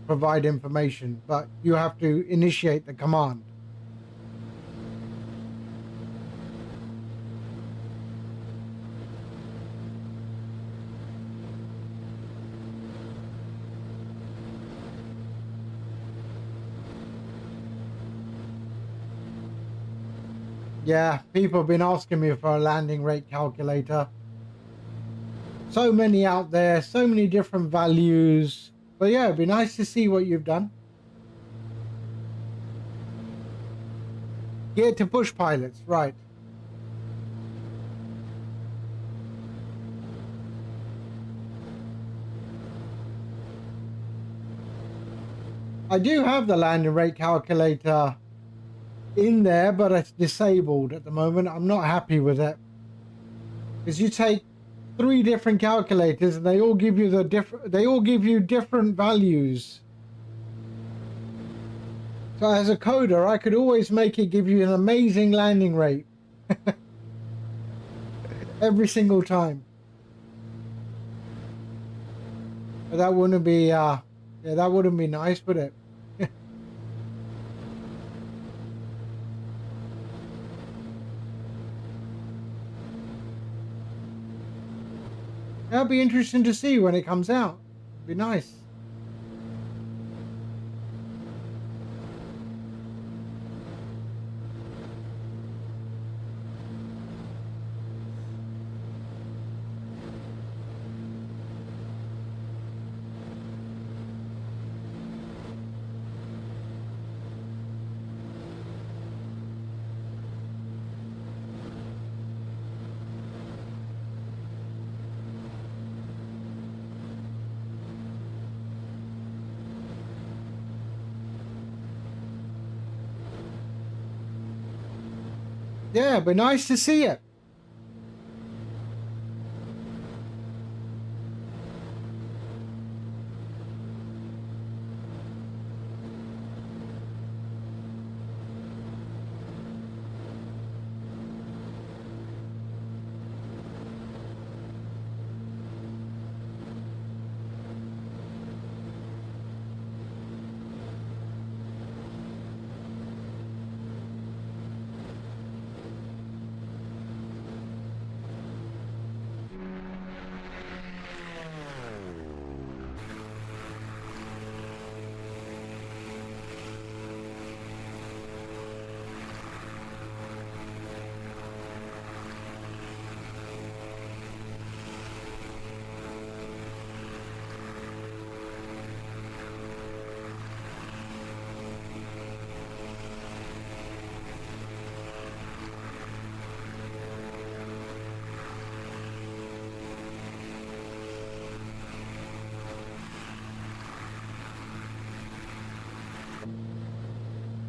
provide information, but you have to initiate the command. Yeah, people have been asking me for a landing rate calculator. So many out there, so many different values. But yeah, it'd be nice to see what you've done. Gear to push pilots, right. I do have the landing rate calculator in there, but it's disabled at the moment. I'm not happy with it, because you take 3 different calculators and they all give you different values. So as a coder, I could always make it give you an amazing landing rate every single time. But that wouldn't be yeah, that wouldn't be nice, would it? That'll be interesting to see when it comes out. It'd be nice. Yeah, it'd be nice to see it.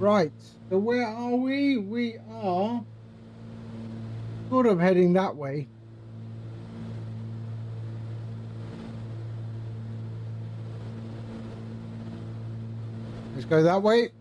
Right, so where are we? We are sort of heading that way. Let's go that way.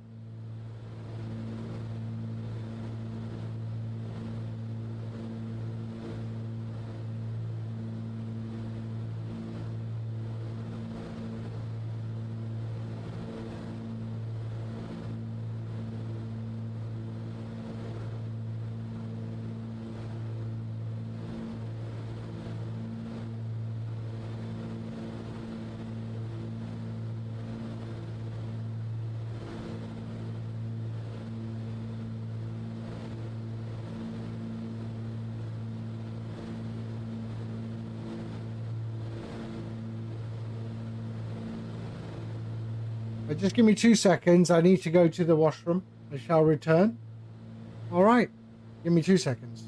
But just give me 2 seconds. I need to go to the washroom. I shall return. All right. Give me 2 seconds.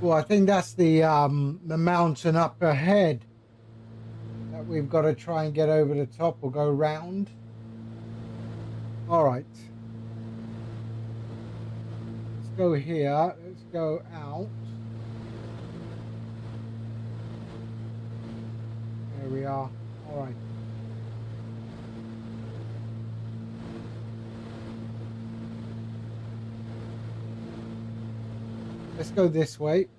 Well, I think that's the mountain up ahead that we've got to try and get over the top or go round. All right. Let's go here. Let's go out. There we are. All right. Let's go this way.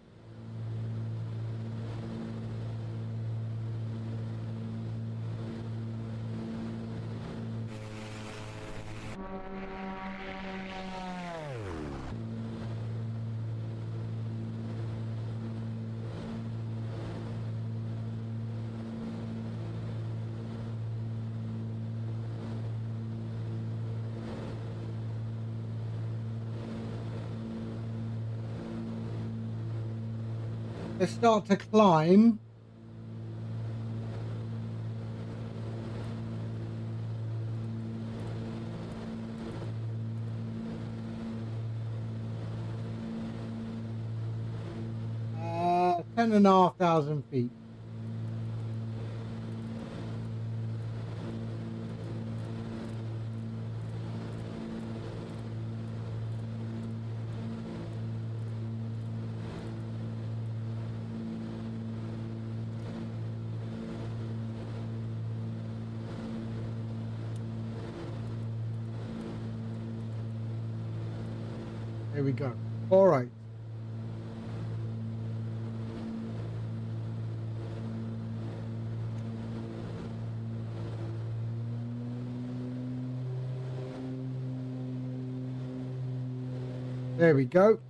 Let's start to climb. Uh, 10,500 feet. There we go. All right. There we go.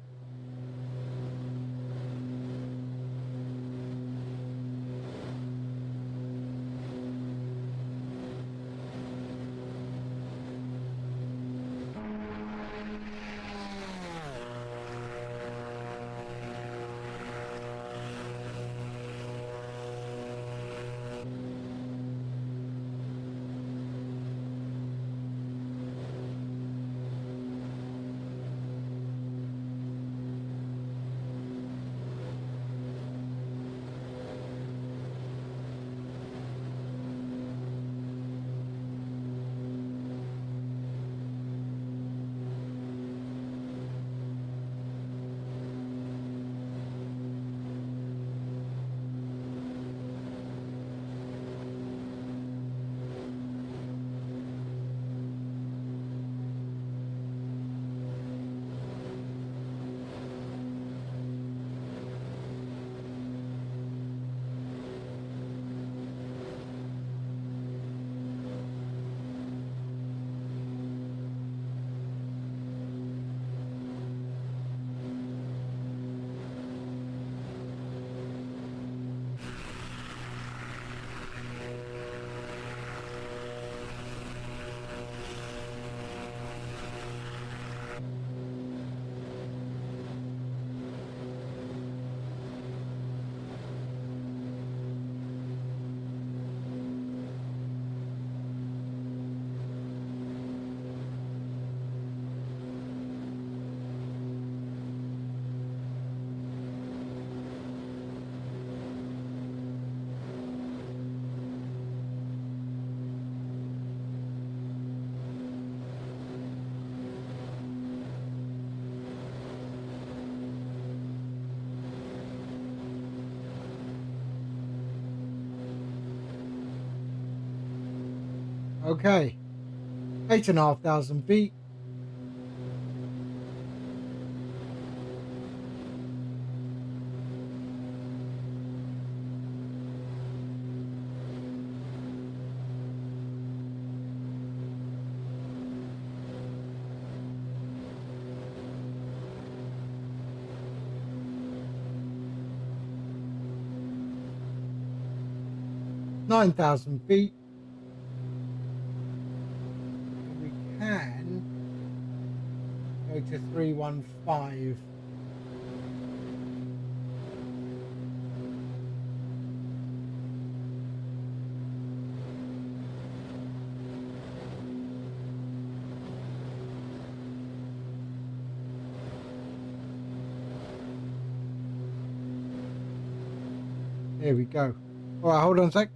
Okay. 8,500 feet. Nine thousand feet. We can go to 315. There we go. All right, hold on a sec.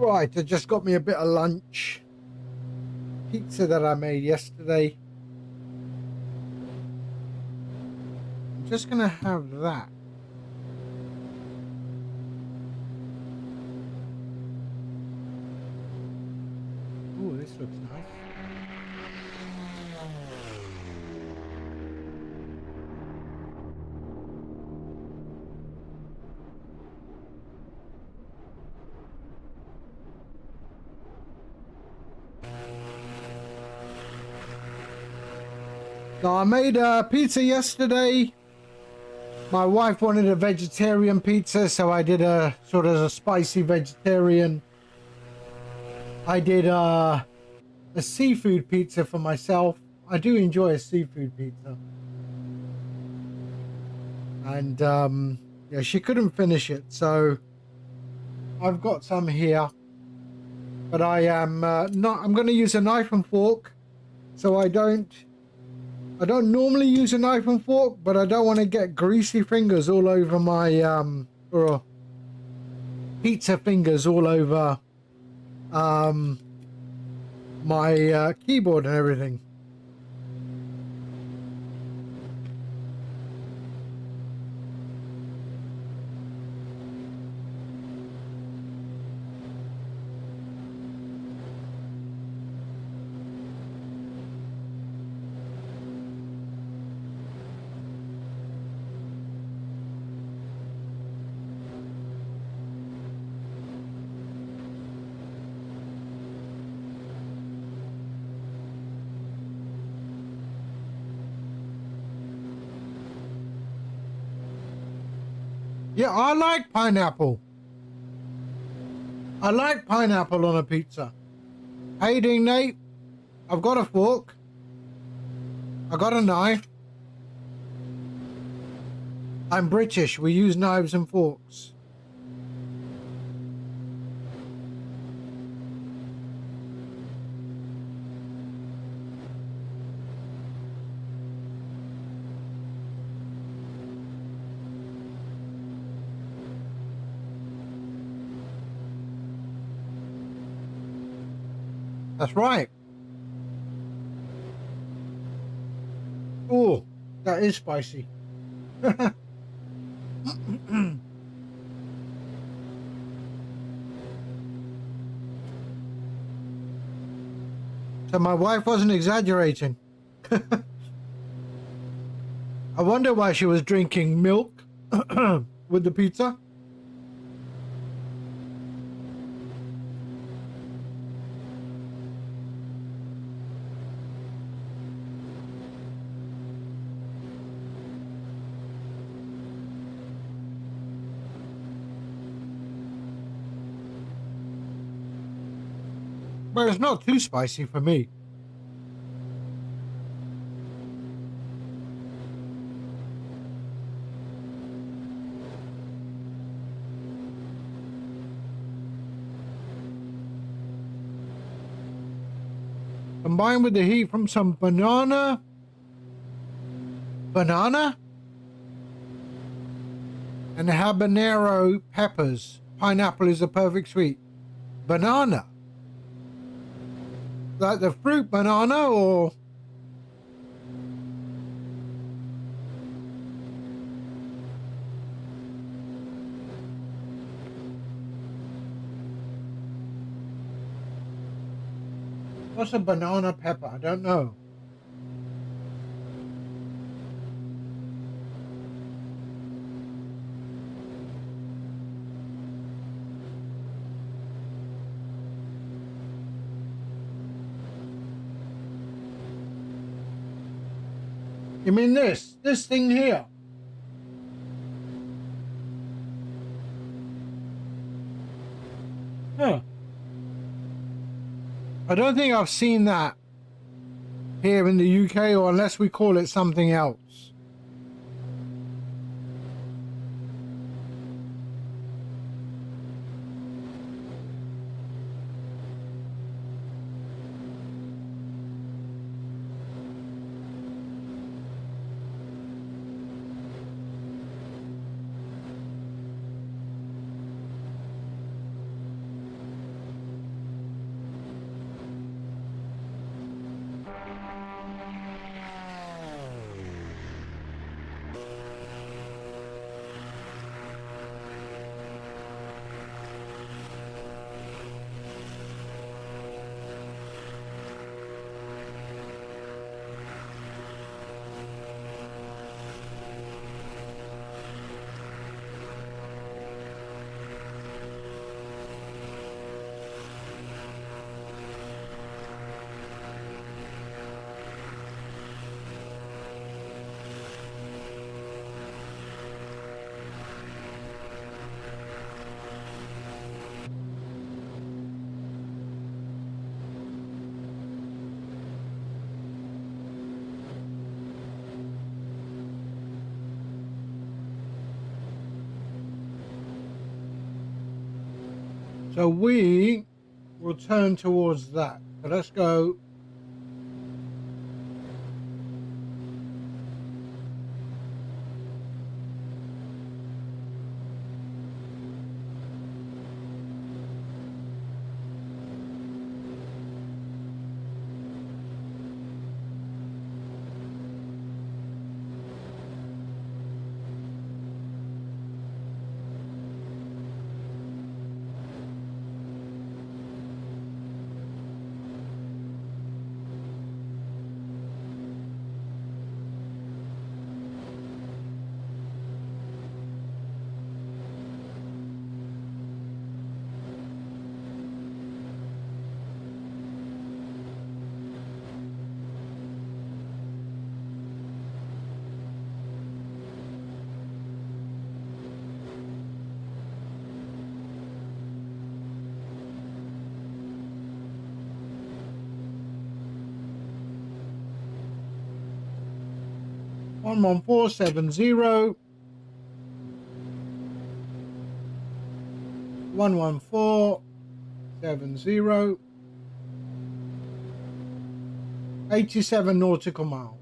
Right, I just got me a bit of lunch. Pizza that I made yesterday. I'm just gonna have that. Oh, this looks nice. So I made a pizza yesterday. My wife wanted a vegetarian pizza, so I did a sort of a spicy vegetarian. I did a seafood pizza for myself. I do enjoy a seafood pizza. And yeah, she couldn't finish it, so I've got some here. But I am not. I'm going to use a knife and fork, so I don't normally use a knife and fork, but I don't want to get greasy fingers all over my or pizza fingers all over my keyboard and everything. Yeah, I like pineapple. I like pineapple on a pizza. How you doing, Nate? I've got a fork. I got a knife. I'm British. We use knives and forks. That's right. Oh, that is spicy. So my wife wasn't exaggerating. I wonder why she was drinking milk with the pizza. But it's not too spicy for me. Combined with the heat from some banana and habanero peppers. Pineapple is the perfect sweet. Banana. Like the fruit banana, or what's a banana pepper? I don't know. You mean this thing here? Huh. I don't think I've seen that here in the UK, or unless we call it something else. So we will turn towards that. So let's go. One 11470 11470 87 nautical miles.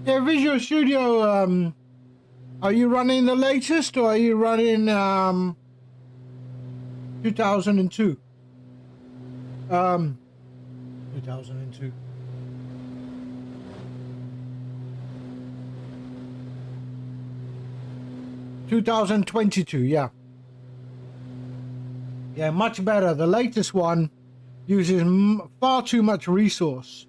Yeah, Visual Studio, are you running the latest or are you running 2002? 2002. $2022, yeah. Yeah, much better. The latest one uses far too much resource.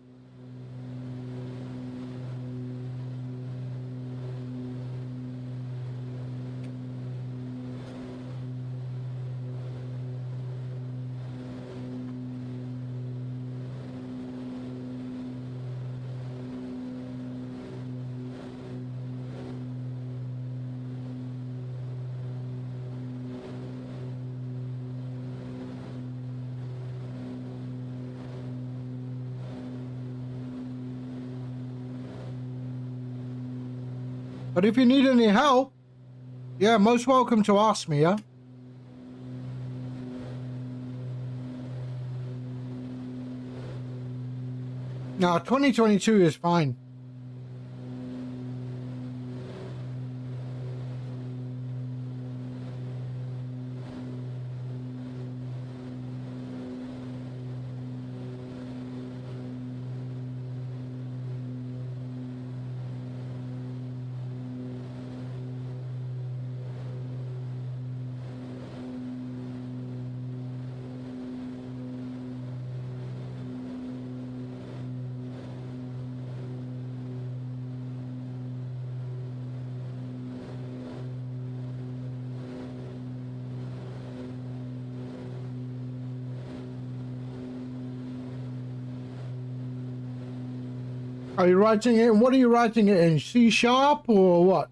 But if you need any help, yeah, most welcome to ask me, yeah? No, 2022 is fine. Are you writing it? What are you writing it in? C# or what?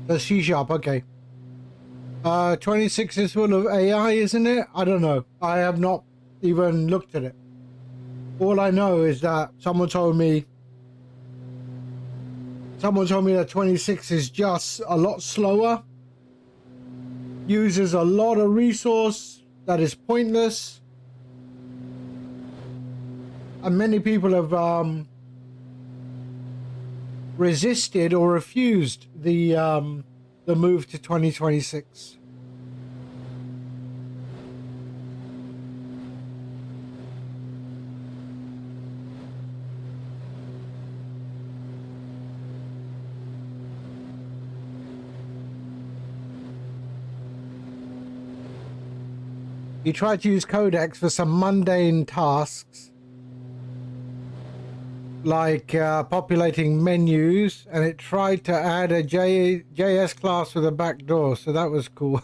The C#, okay. 26 is full of AI, isn't it? I don't know. I have not even looked at it. All I know is that someone told me that 26 is just a lot slower, uses a lot of resource that is pointless, and many people have resisted or refused the move to 2026. You try to use Codex for some mundane tasks like populating menus, and it tried to add a JS class with a backdoor, so that was cool.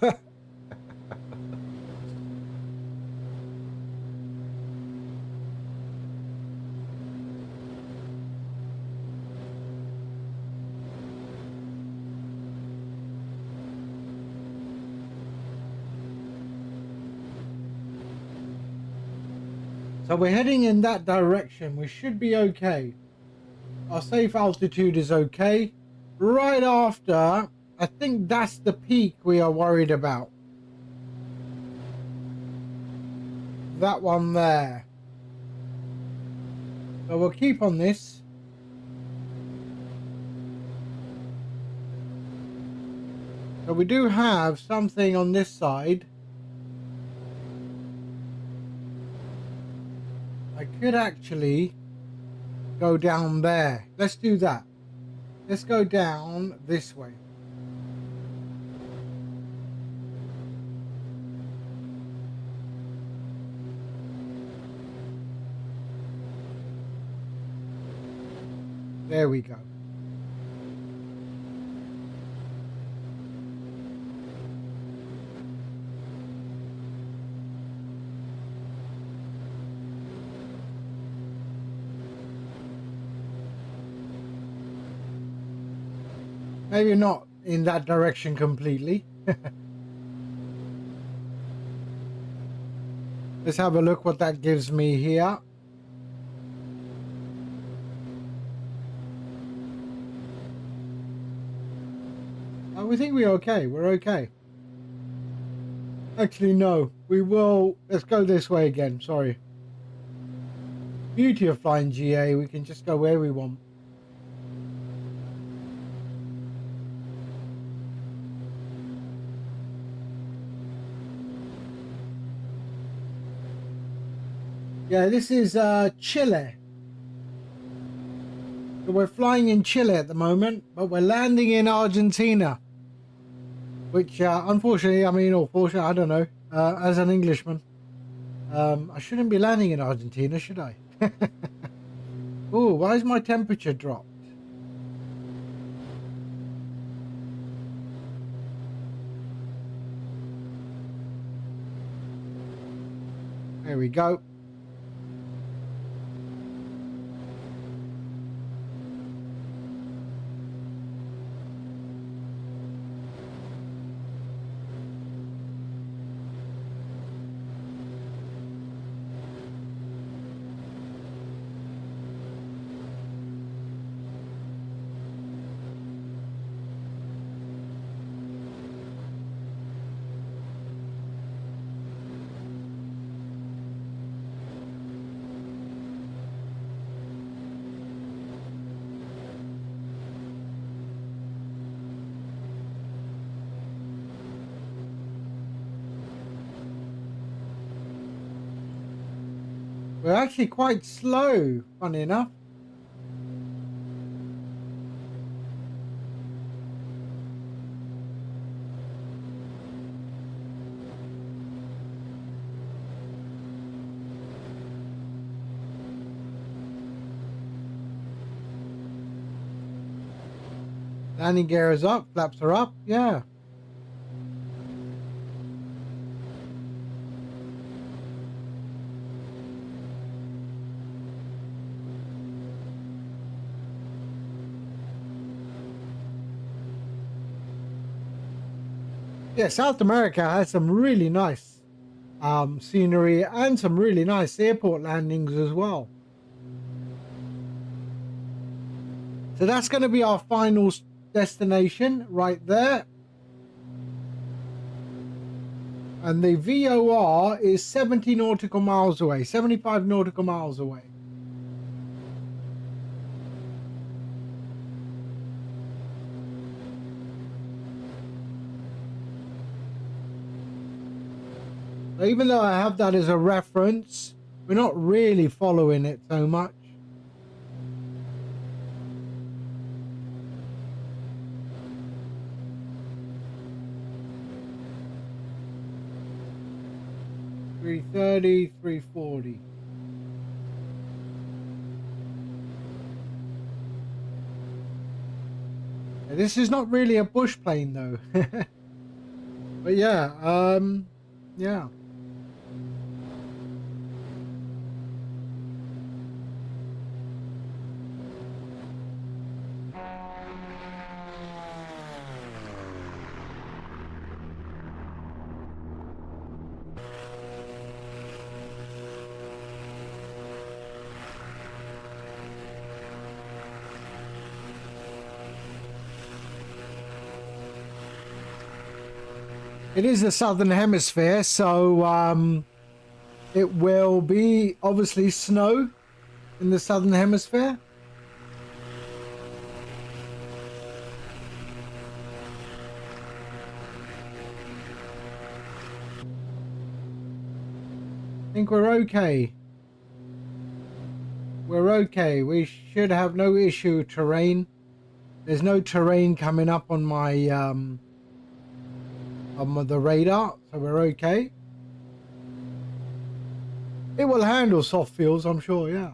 So we're heading in that direction. We should be okay. Our safe altitude is okay. Right after, I think that's the peak we are worried about. That one there. So we'll keep on this. So we do have something on this side. I could actually go down there. Let's do that. Let's go down this way. There we go. Maybe not in that direction completely. Let's have a look what that gives me here. Oh, we think we're okay. We're okay. Actually, no. We will. Let's go this way again. Sorry. Beauty of flying GA. We can just go where we want. Yeah, this is Chile. So we're flying in Chile at the moment, but we're landing in Argentina. Which, unfortunately, I mean, or fortunately, I don't know, as an Englishman, I shouldn't be landing in Argentina, should I? Oh, why is my temperature dropped? There we go. We're actually quite slow, funny enough. Landing gear is up, flaps are up, yeah. Yeah, South America has some really nice scenery and some really nice airport landings as well. So that's going to be our final destination right there. And the VOR is 70 nautical miles away, 75 nautical miles away. So even though I have that as a reference, we're not really following it so much. $330, $340. This is not really a bush plane though. But yeah, yeah. It is the southern hemisphere, so it will be obviously snow in the southern hemisphere. I think we're okay. We're okay. We should have no issue with terrain. There's no terrain coming up on my on the radar, so we're okay. It will handle soft fuels, I'm sure, yeah.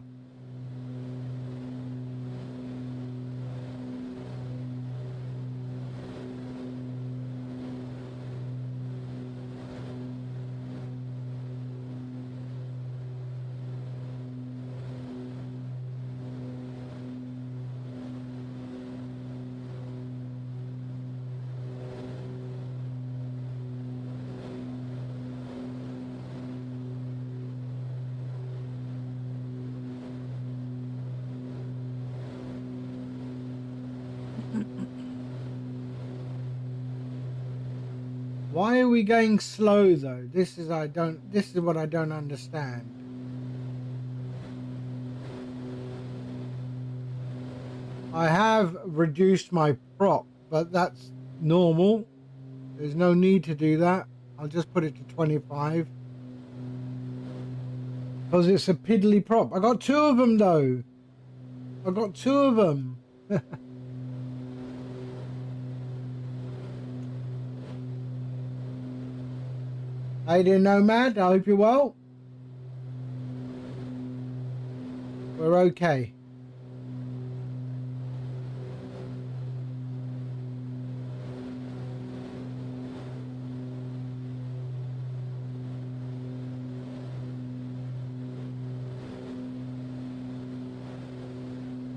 Why are we going slow though? This is what I don't understand. I have reduced my prop, but that's normal. There's no need to do that. I'll just put it to 25. Because it's a piddly prop. I got two of them though. I got two of them. How you doing, Nomad? I hope you're well. We're okay.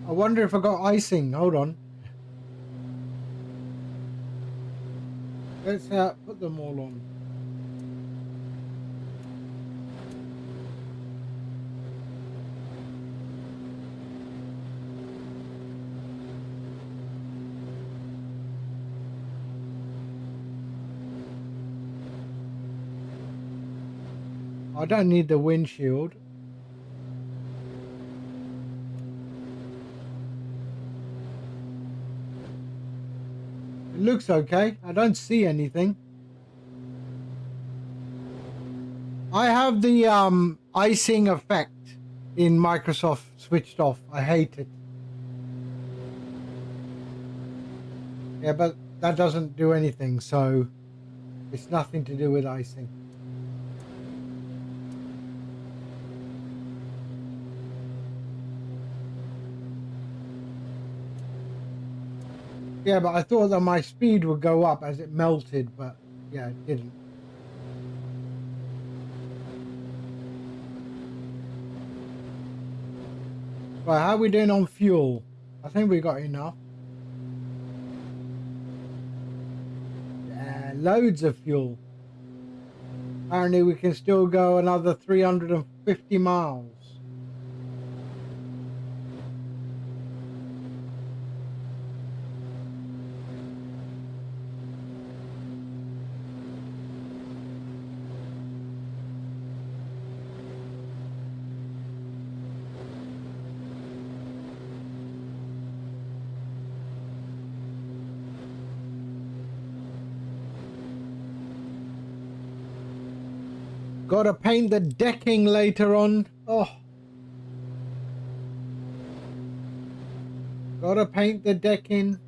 I wonder if I got icing. Hold on. Let's put them all on. I don't need the windshield. It looks okay. I don't see anything. I have the icing effect in Microsoft switched off. I hate it. Yeah, but that doesn't do anything, so it's nothing to do with icing. Yeah, but I thought that my speed would go up as it melted, but yeah, it didn't. Right, how are we doing on fuel? I think we got enough. Yeah, loads of fuel. Apparently we can still go another 350 miles. Gotta paint the decking later on. Oh. Gotta paint the decking.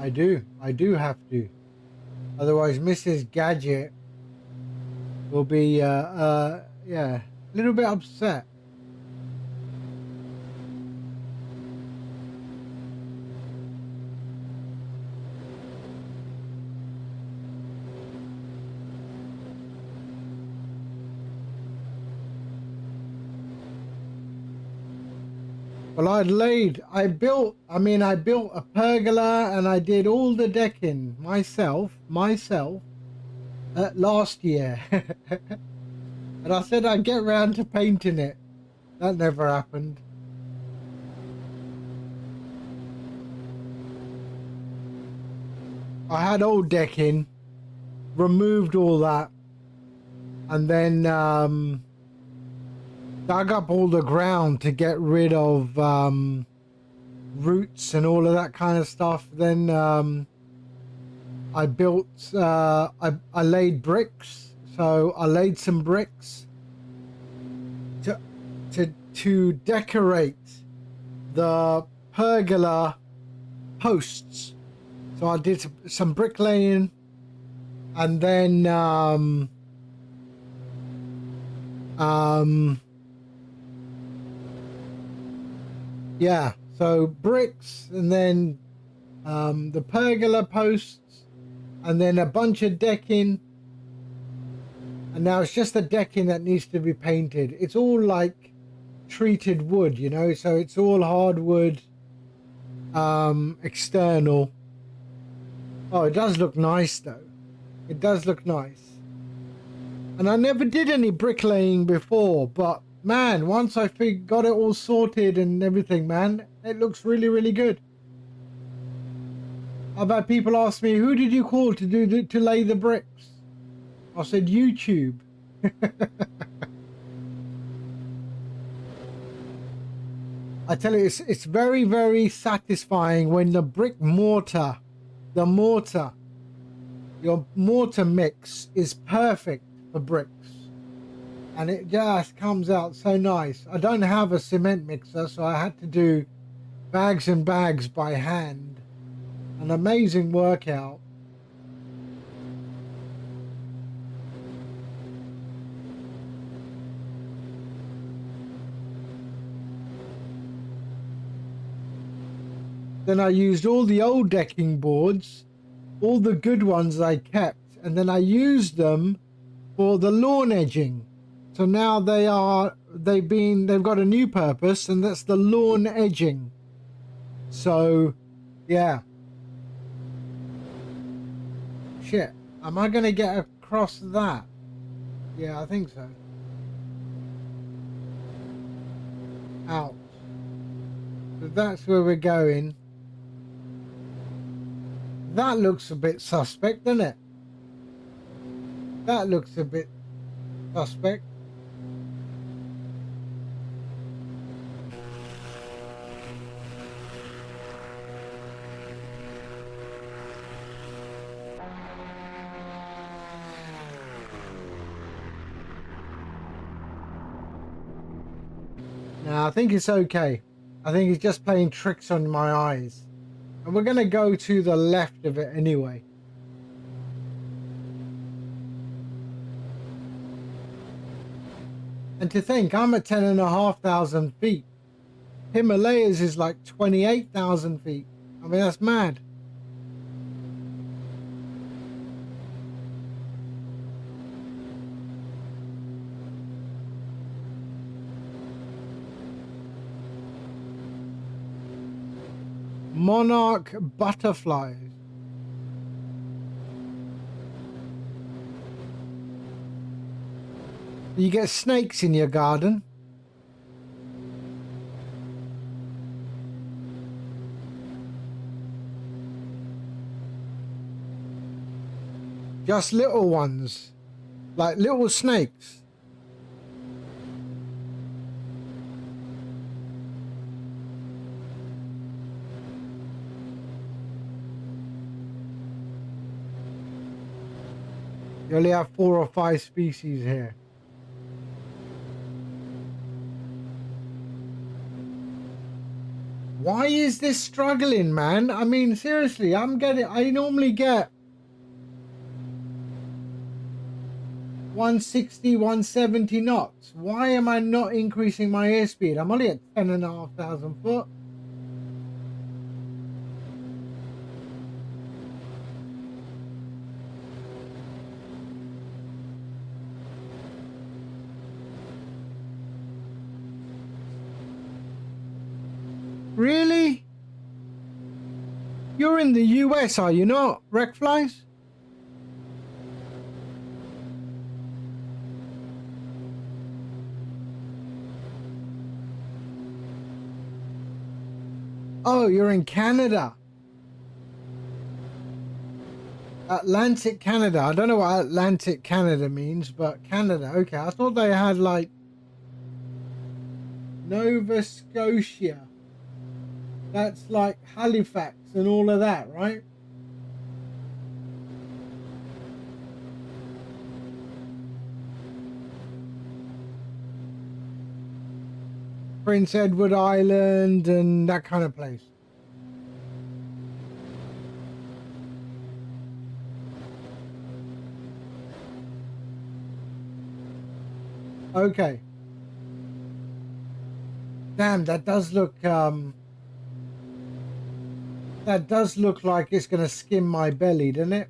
I do have to. Otherwise, Mrs. Gadget will be, yeah, a little bit upset. Well, I built a pergola and I did all the decking myself last year. And I said I'd get round to painting it. That never happened. I had old decking, removed all that, and then dug up all the ground to get rid of roots and all of that kind of stuff. Then I built, I laid bricks. So I laid some bricks to decorate the pergola posts. So I did some bricklaying, and then yeah, so bricks, and then the pergola posts, and then a bunch of decking, and now it's just the decking that needs to be painted. It's all like treated wood, you know, so it's all hardwood, external. Oh, it does look nice though. It does look nice. And I never did any bricklaying before, but man, once I got it all sorted and everything, man, it looks really, really good. I've had people ask me, who did you call to lay the bricks? I said, YouTube. I tell you, it's very, very satisfying when the brick mortar, your mortar mix is perfect for bricks. And it just comes out so nice. I don't have a cement mixer, so I had to do bags and bags by hand. An amazing workout. Then I used all the old decking boards, all the good ones I kept, and then I used them for the lawn edging. So now they've got a new purpose, and that's the lawn edging. So, yeah. Shit, am I gonna get across that? Yeah, I think so. Out. So that's where we're going. That looks a bit suspect, doesn't it? That looks a bit suspect. No, I think it's okay. I think it's just playing tricks on my eyes. And we're going to go to the left of it anyway. And to think, I'm at 10,500 feet. Himalayas is like 28,000 feet. I mean, that's mad. Monarch butterflies. You get snakes in your garden. Just little ones, like little snakes. You only have 4 or 5 species here. Why is this struggling, man? I mean, seriously, I normally get 160, 170 knots. Why am I not increasing my airspeed? I'm only at 10,500 foot. Really? You're in the US, are you not, Wreckflies? Oh, you're in Canada. Atlantic Canada. I don't know what Atlantic Canada means, but Canada. Okay, I thought they had like Nova Scotia. That's like Halifax and all of that, right? Prince Edward Island and that kind of place. Okay. Damn, that does look like it's gonna skim my belly, doesn't it?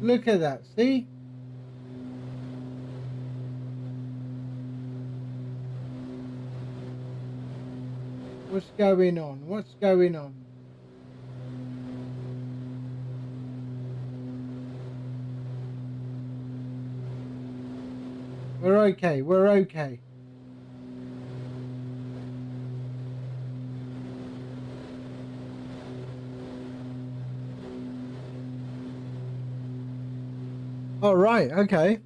Look at that, see? What's going on? What's going on? We're okay, we're okay. All right, okay.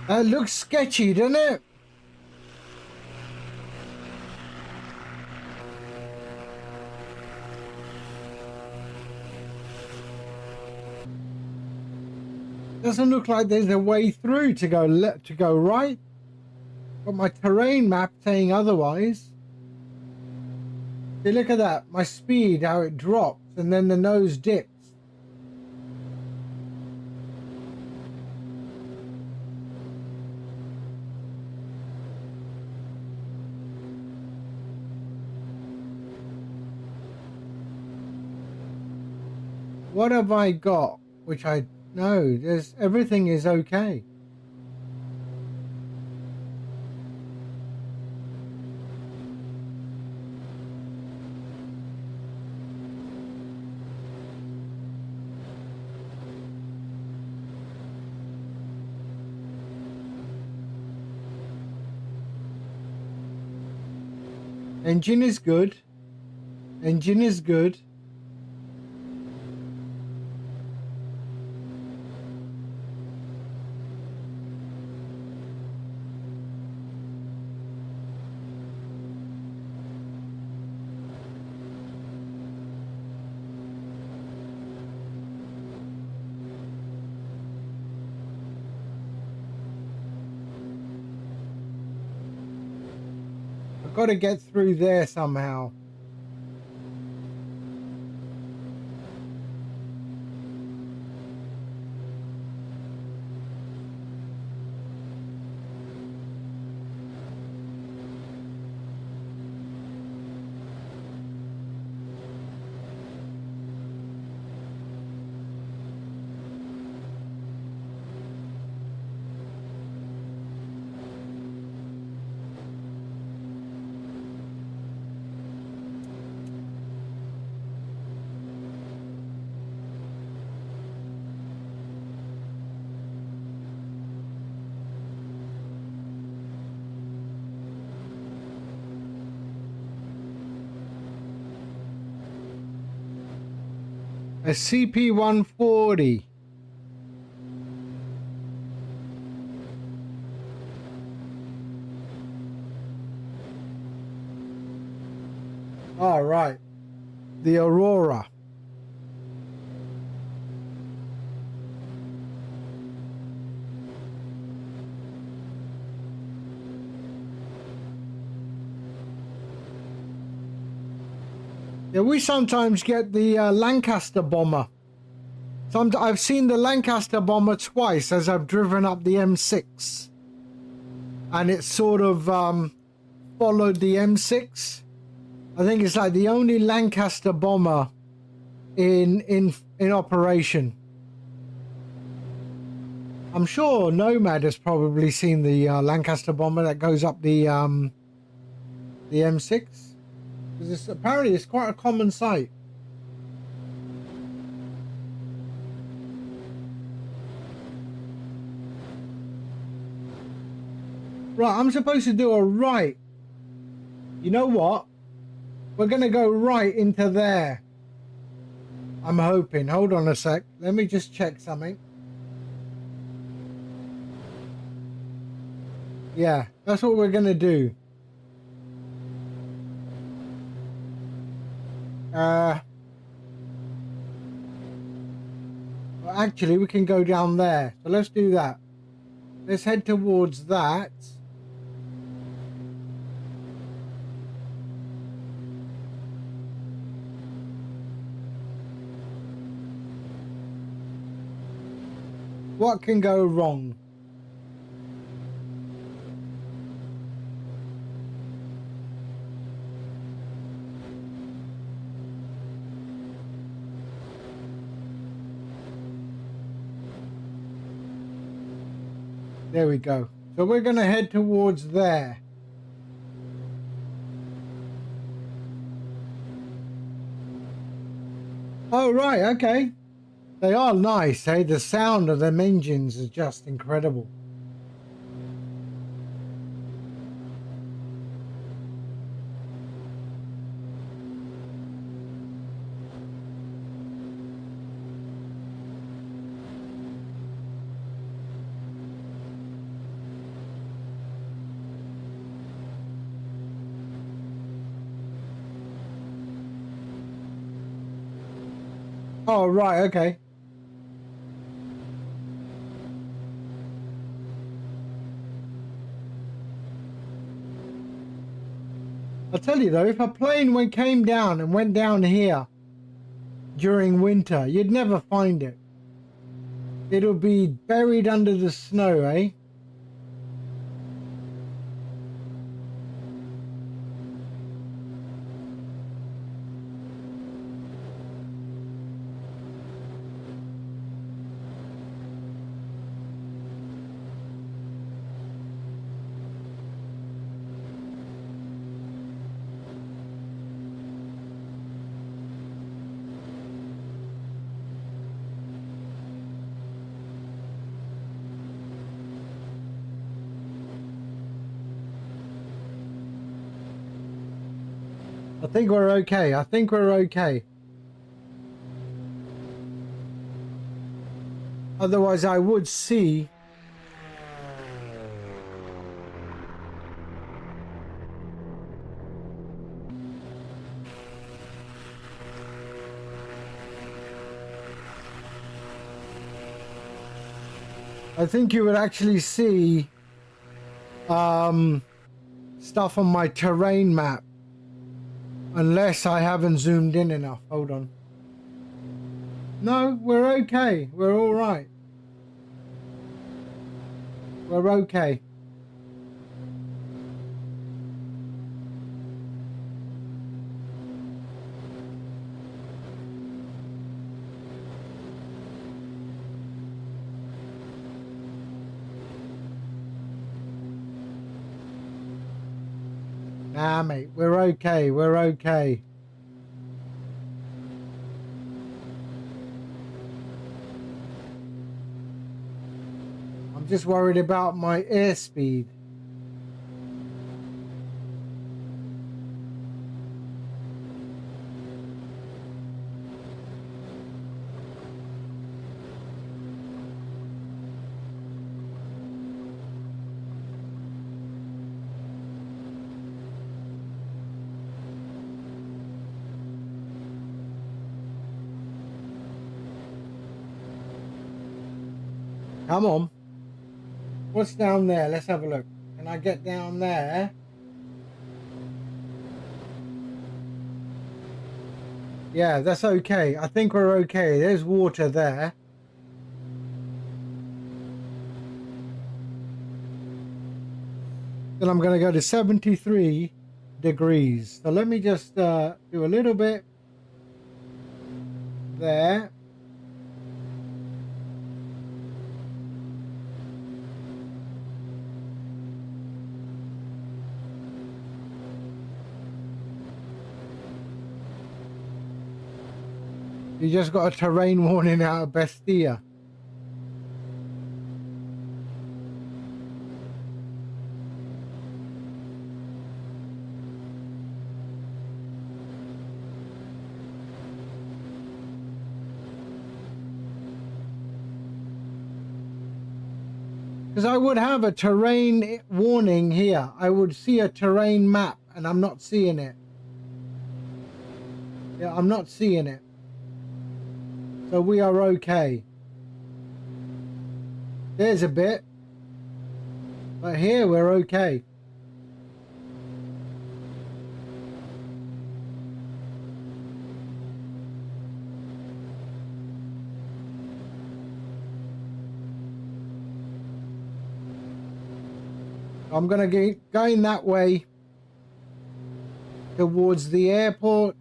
That looks sketchy, doesn't it? Doesn't look like there's a way through to go right. But my terrain map saying otherwise. See, look at that. My speed, how it drops, and then the nose dips. what have I got? Which I no, there's everything is okay. Engine is good. Engine is good. I've got to get through there somehow. A CP140. All right. The Aurora. Yeah, we sometimes get the Lancaster bomber. I've seen the Lancaster bomber twice as I've driven up the M6. And it sort of followed the M6. I think it's like the only Lancaster bomber in operation. I'm sure Nomad has probably seen the Lancaster bomber that goes up the M6. Because apparently it's quite a common sight. Right, I'm supposed to do a right. You know what? We're going to go right into there. I'm hoping. Hold on a sec. Let me just check something. Yeah, that's what we're going to do. Well, actually, we can go down there. So let's do that. Let's head towards that. What can go wrong? There we go. So we're going to head towards there. Oh, right. Okay. They are nice, eh? The sound of them engines is just incredible. Oh, right. Okay. I'll tell you though, if a plane came down and went down here during winter, you'd never find it. It'll be buried under the snow, eh? I think we're okay. I think we're okay. Otherwise, I would see. I think you would actually see stuff on my terrain map. Unless I haven't zoomed in enough. Hold on. No, we're okay. We're all right. We're okay. Nah, mate, we're okay. We're okay. I'm just worried about my airspeed. Come on. What's down there? Let's have a look. Can I get down there? Yeah, that's okay. I think we're okay. There's water there. Then I'm going to go to 73 degrees. So let me just do a little bit there. You just got a terrain warning out of Bestia. Because I would have a terrain warning here. I would see a terrain map and I'm not seeing it. Yeah, I'm not seeing it. So we are okay. There's a bit. But here we're okay. I'm going to get going that way towards the airport.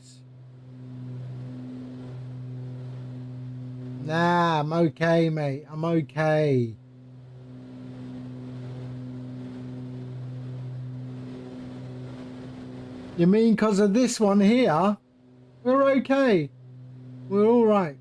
Nah, I'm okay, mate. I'm okay. You mean because of this one here? We're okay. We're all right.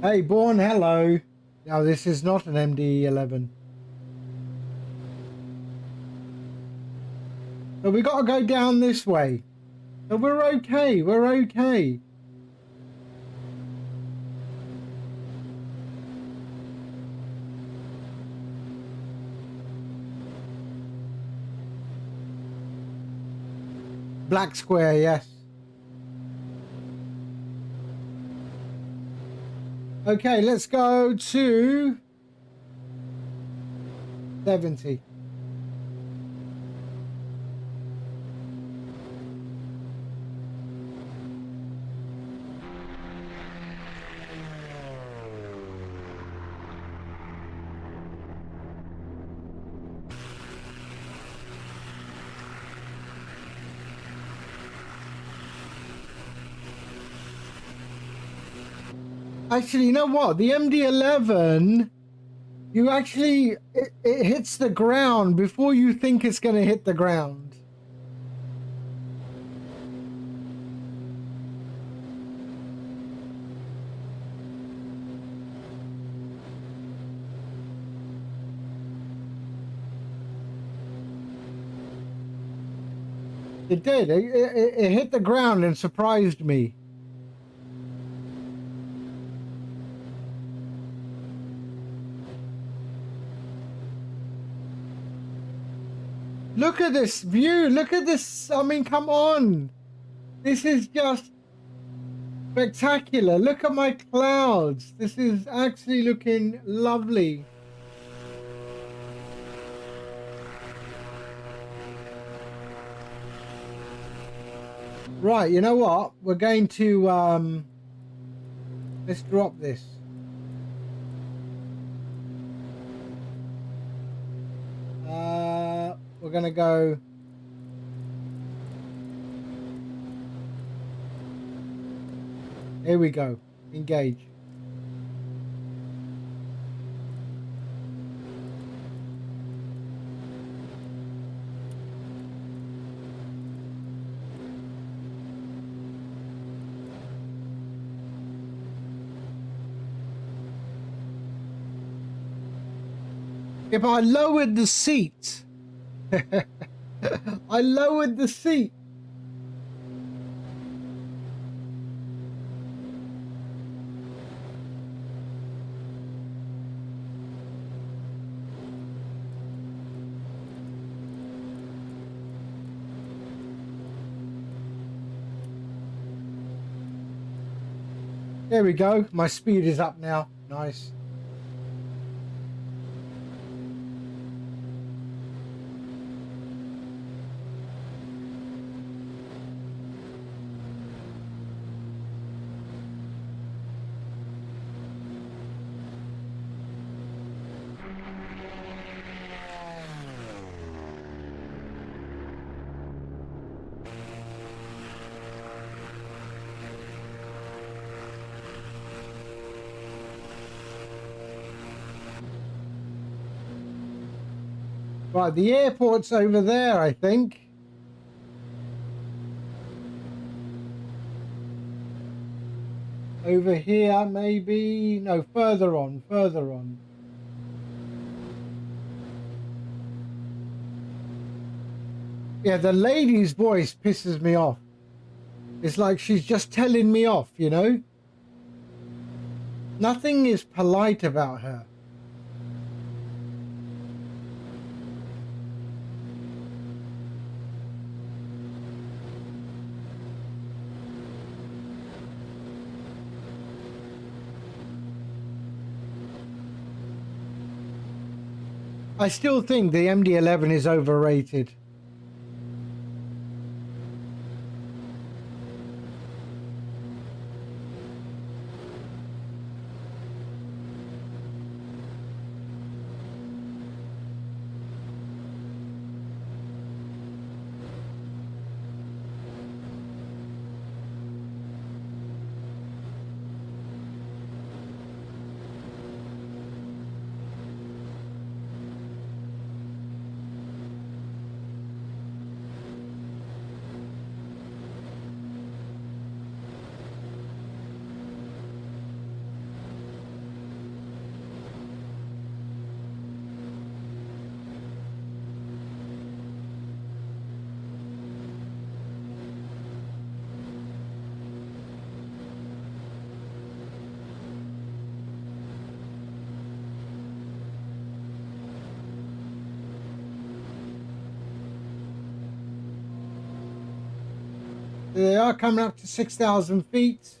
Hey, Born, hello. No, this is not an MD-11. So we got to go down this way. So we're okay. We're okay. Black square, yes. Okay, let's go to 70. Actually, you know what? The MD-11, you actually, it hits the ground before you think it's going to hit the ground. It did. It hit the ground and surprised me. Look at this view. Look at this. I mean, come on. This is just spectacular. Look at my clouds. This is actually looking lovely. Right, you know what? We're going to let's drop this. We're gonna go. Here we go. Engage. If I lowered the seat, I lowered the seat. There we go. My speed is up now. Nice. Right, the airport's over there, I think. Over here, maybe. No, further on, further on. Yeah, the lady's voice pisses me off. It's like she's just telling me off, you know? Nothing is polite about her. I still think the MD-11 is overrated. They are coming up to 6,000 feet.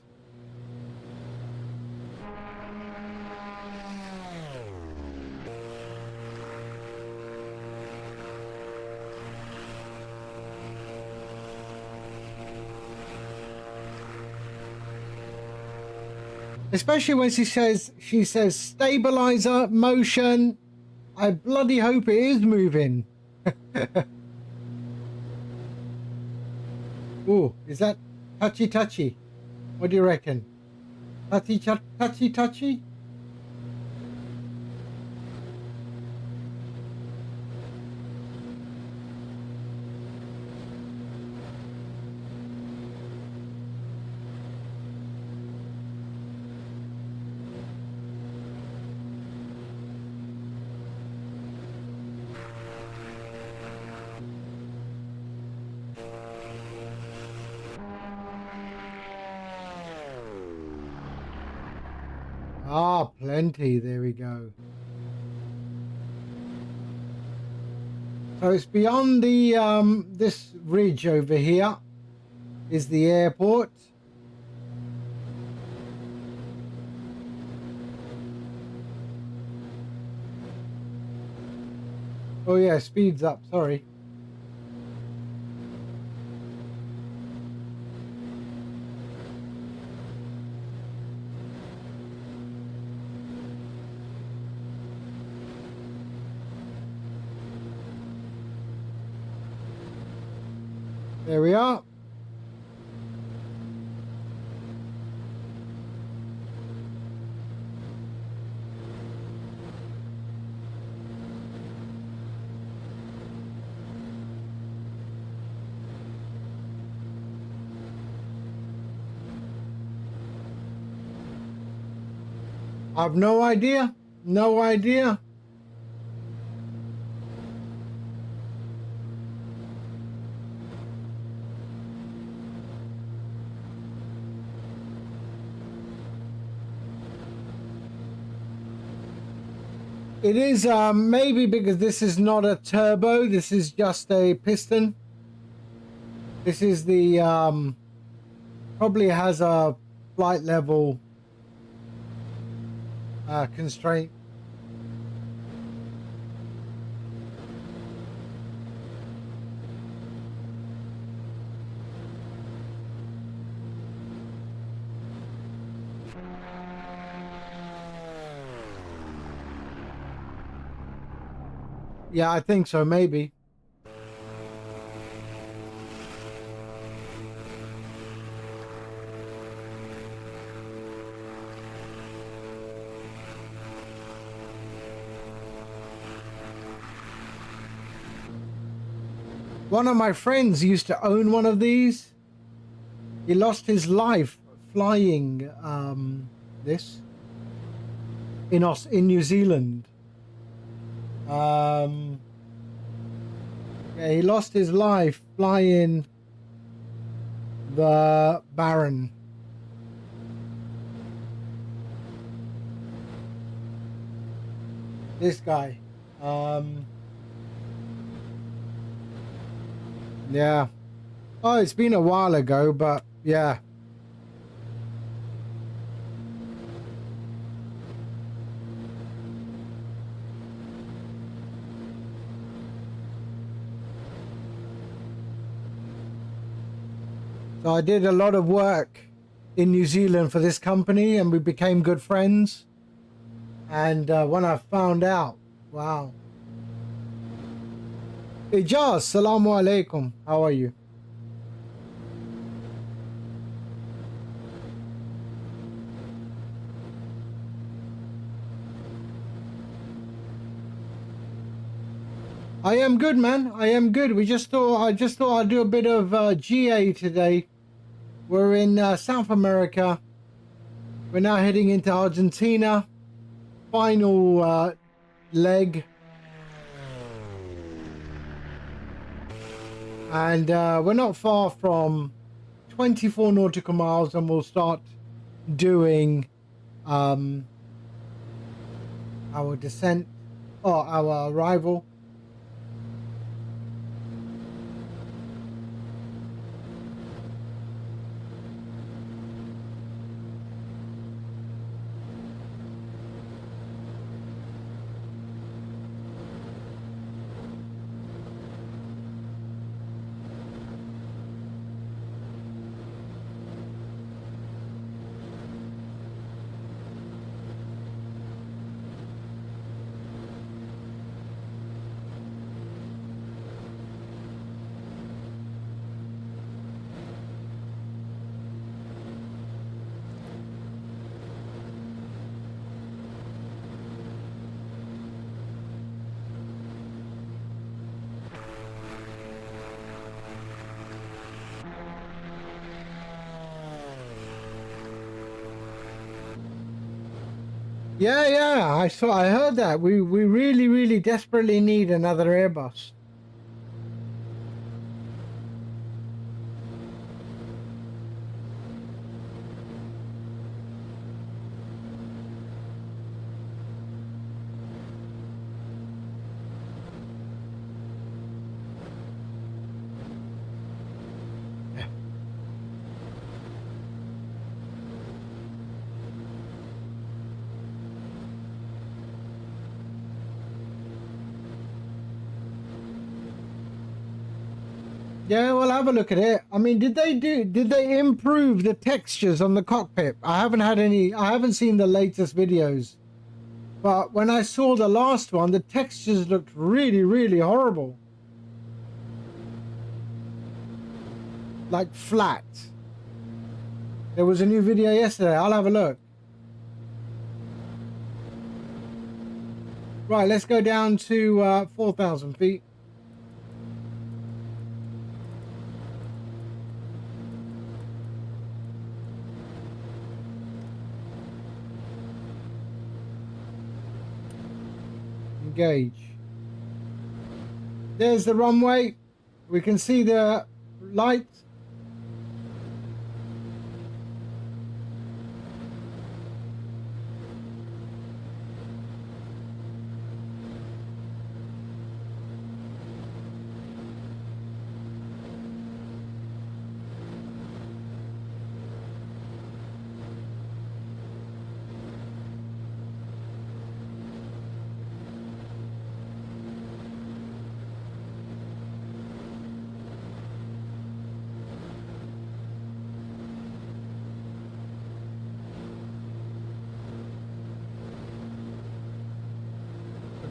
Especially when she says stabilizer motion. I bloody hope it is moving. Ooh, is that touchy? What do you reckon? Touchy? Ah, plenty. There we go. So it's beyond the this ridge over here is the airport. Oh yeah, speeds up, sorry. There we are. I've no idea. No idea. It is maybe because this is not a turbo, this is just a piston. This is the probably has a flight level constraint. Yeah, I think so, maybe. One of my friends used to own one of these. He lost his life flying this in New Zealand. Yeah, he lost his life flying the Baron. This guy. Yeah. Oh, it's been a while ago, but yeah. So I did a lot of work in New Zealand for this company and we became good friends. And when I found out, wow. Ijaz, salamu alaikum. How are you? I am good, man. I am good. I just thought I'd do a bit of GA today. We're in South America. We're now heading into Argentina. Final leg. And we're not far from 24 nautical miles and we'll start doing our descent or our arrival. Yeah, I heard that. We really desperately need another Airbus. Yeah, well, have a look at it. I mean, did they improve the textures on the cockpit? I haven't seen the latest videos. But when I saw the last one, the textures looked really horrible. Like flat. There was a new video yesterday. I'll have a look. Right, let's go down to 4,000 feet. Engage. There's the runway. We can see the lights.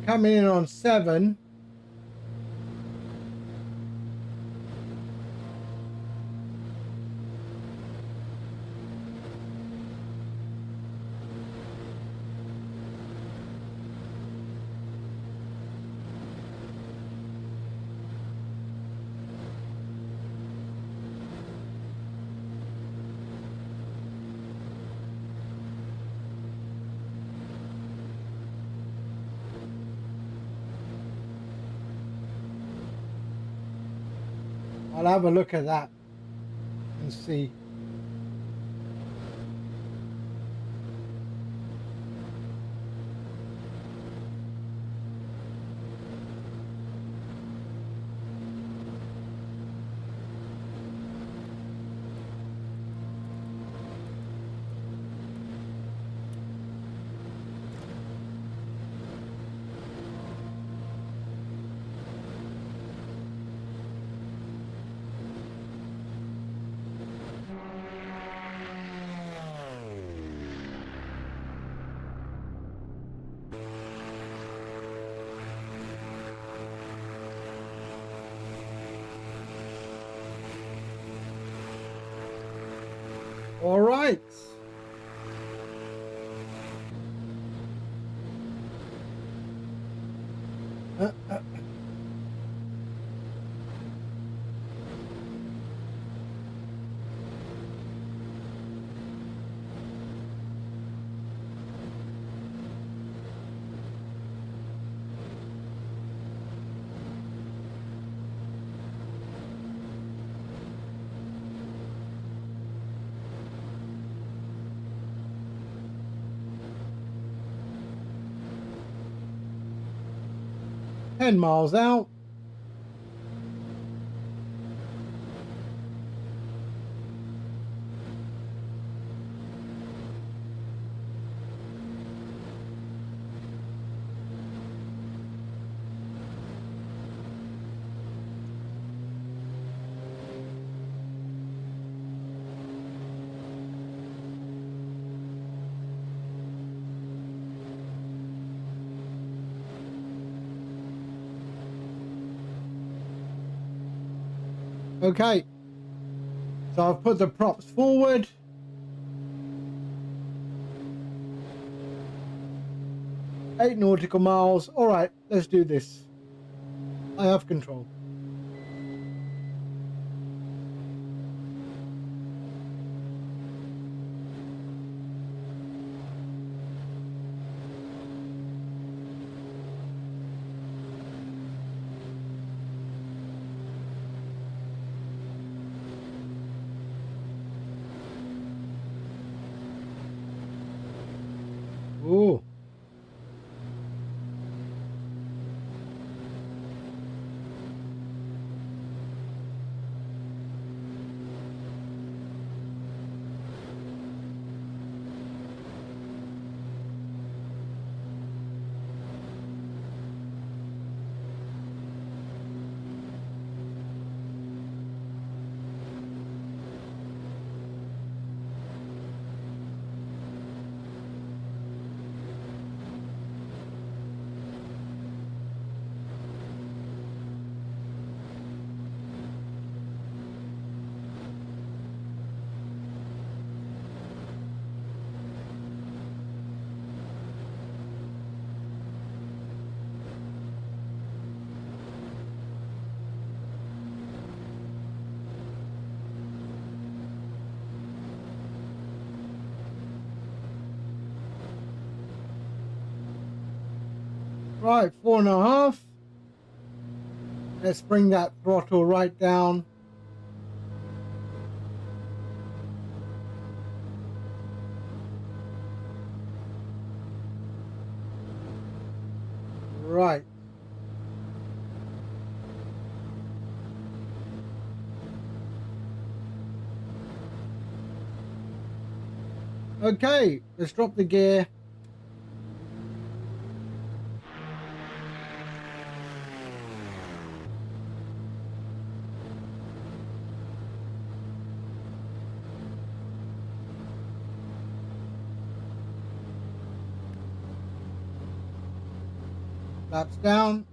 Coming in on 7. I'll have a look at that and see. All right. Uh. 10 miles out. Okay, so I've put the props forward. Eight nautical miles. All right, let's do this. I have control. Right, 4.5. Let's bring that throttle right down. Right. Okay, let's drop the gear. Flaps down.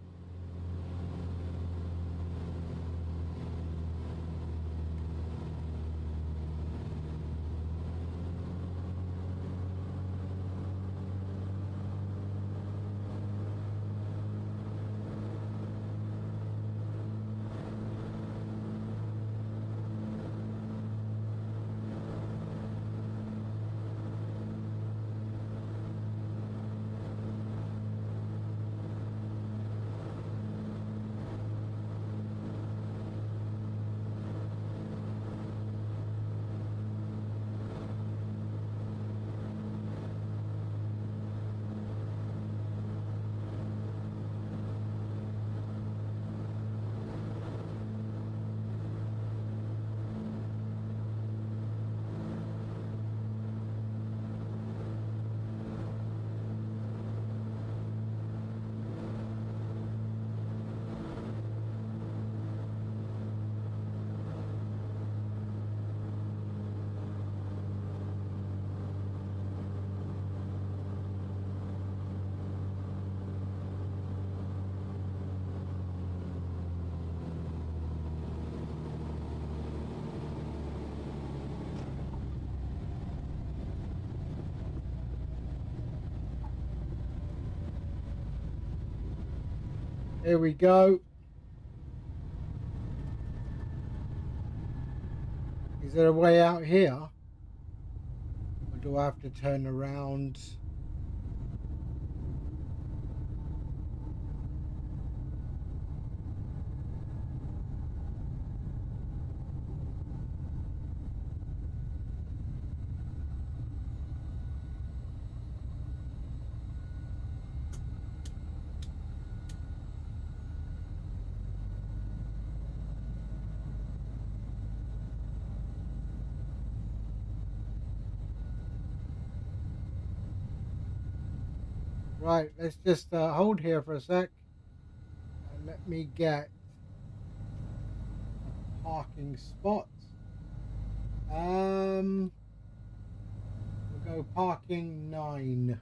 Here we go. Is there a way out here? Or do I have to turn around? Right, let's just hold here for a sec. And let me get a parking spot. We'll go parking 9.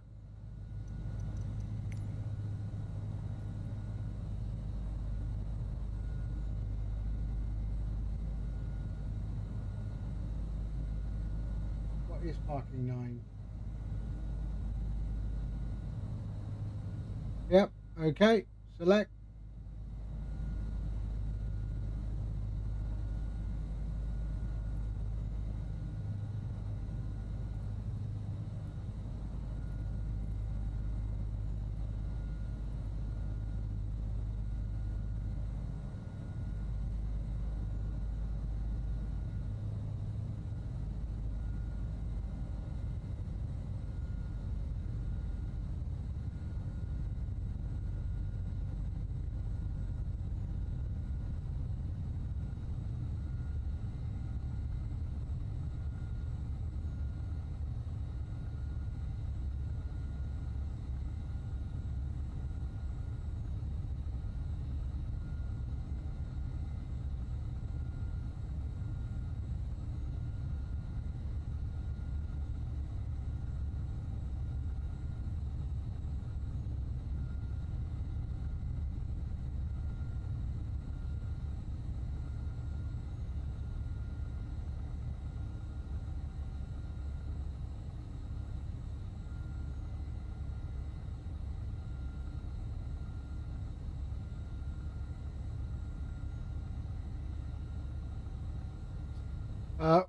What is parking 9? Yep, okay, select.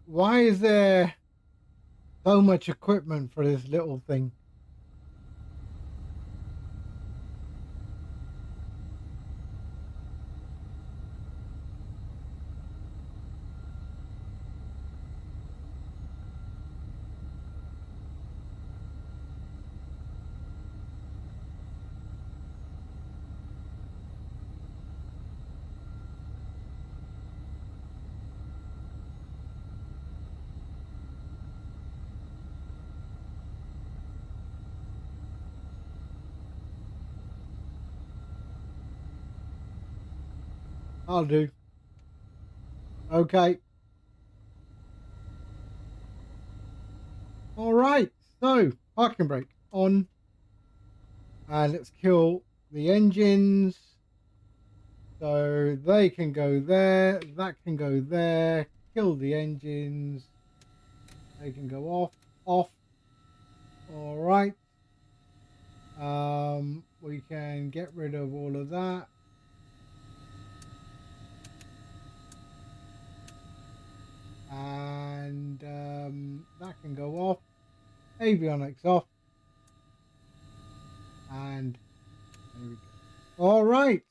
Why is there so much equipment for this little thing? I'll do. Okay. All right. So parking brake on. And let's kill the engines. So they can go there. That can go there. Kill the engines. They can go off. Off. All right. We can get rid of all of that. And that can go off. Avionics off. And there we go. All right.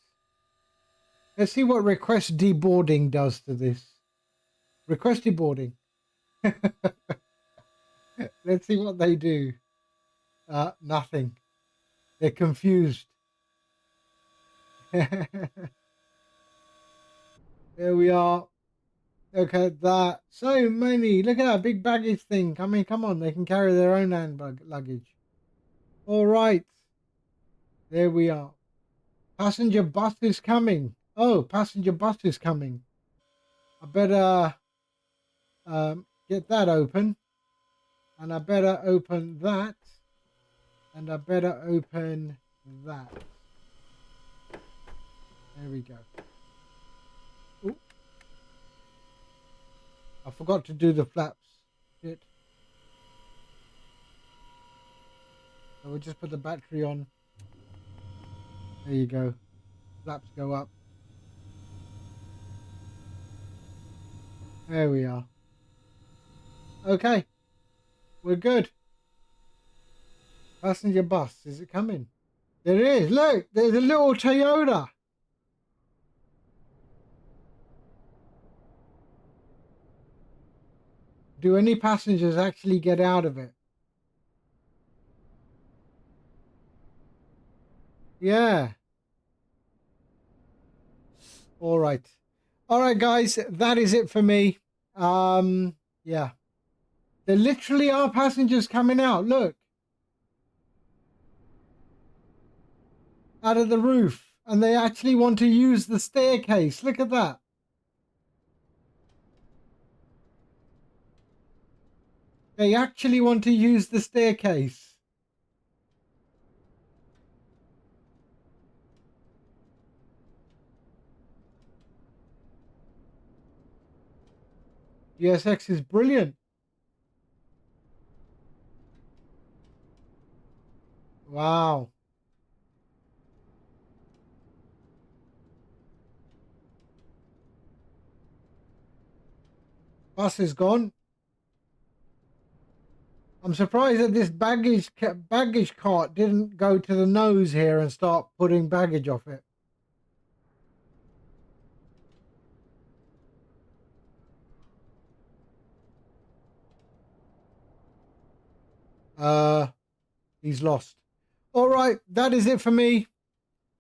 Let's see what request deboarding does to this. Request deboarding. Let's see what they do. Nothing. They're confused. There we are. Look at that. So many. Look at that big baggage thing. I mean, come on. They can carry their own handbag luggage. All right. There we are. Passenger bus is coming. Oh, passenger bus is coming. I better get that open. And I better open that. And I better open that. There we go. Ooh. I forgot to do the flaps. Shit. So we'll just put the battery on. There you go. Flaps go up. There we are. Okay. We're good. Passenger bus. Is it coming? There it is. Look, there's a little Toyota. Do any passengers actually get out of it? Yeah. All right. All right, guys. That is it for me. Yeah. There literally are passengers coming out. Look. Out of the roof. And they actually want to use the staircase. Look at that. They actually want to use the staircase. GSX is brilliant. Wow. Bus is gone. I'm surprised that this baggage cart didn't go to the nose here and start putting baggage off it. He's lost. All right, that is it for me.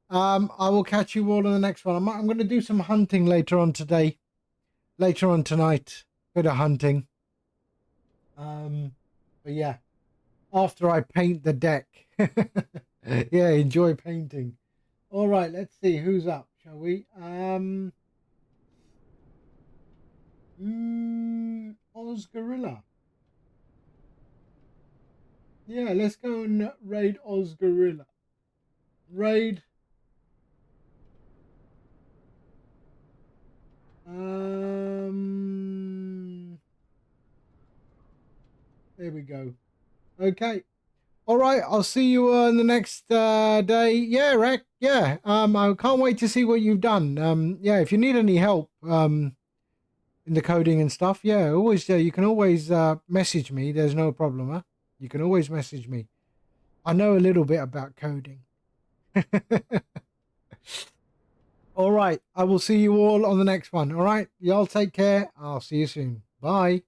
I will catch you all in the next one. I'm going to do some hunting later on today. Later on tonight. Bit of hunting. But yeah, after I paint the deck. Yeah, enjoy painting. All right, let's see who's up, shall we? Oz Gorilla. Yeah, let's go and raid Oz Gorilla. Raid. There we go. Okay. All right. I'll see you in the next day. Yeah, Rec. Yeah. I can't wait to see what you've done. Yeah. If you need any help, in the coding and stuff, yeah, always. You can always message me. There's no problem, huh? You can always message me. I know a little bit about coding. All right. I will see you all on the next one. All right. Y'all take care. I'll see you soon. Bye.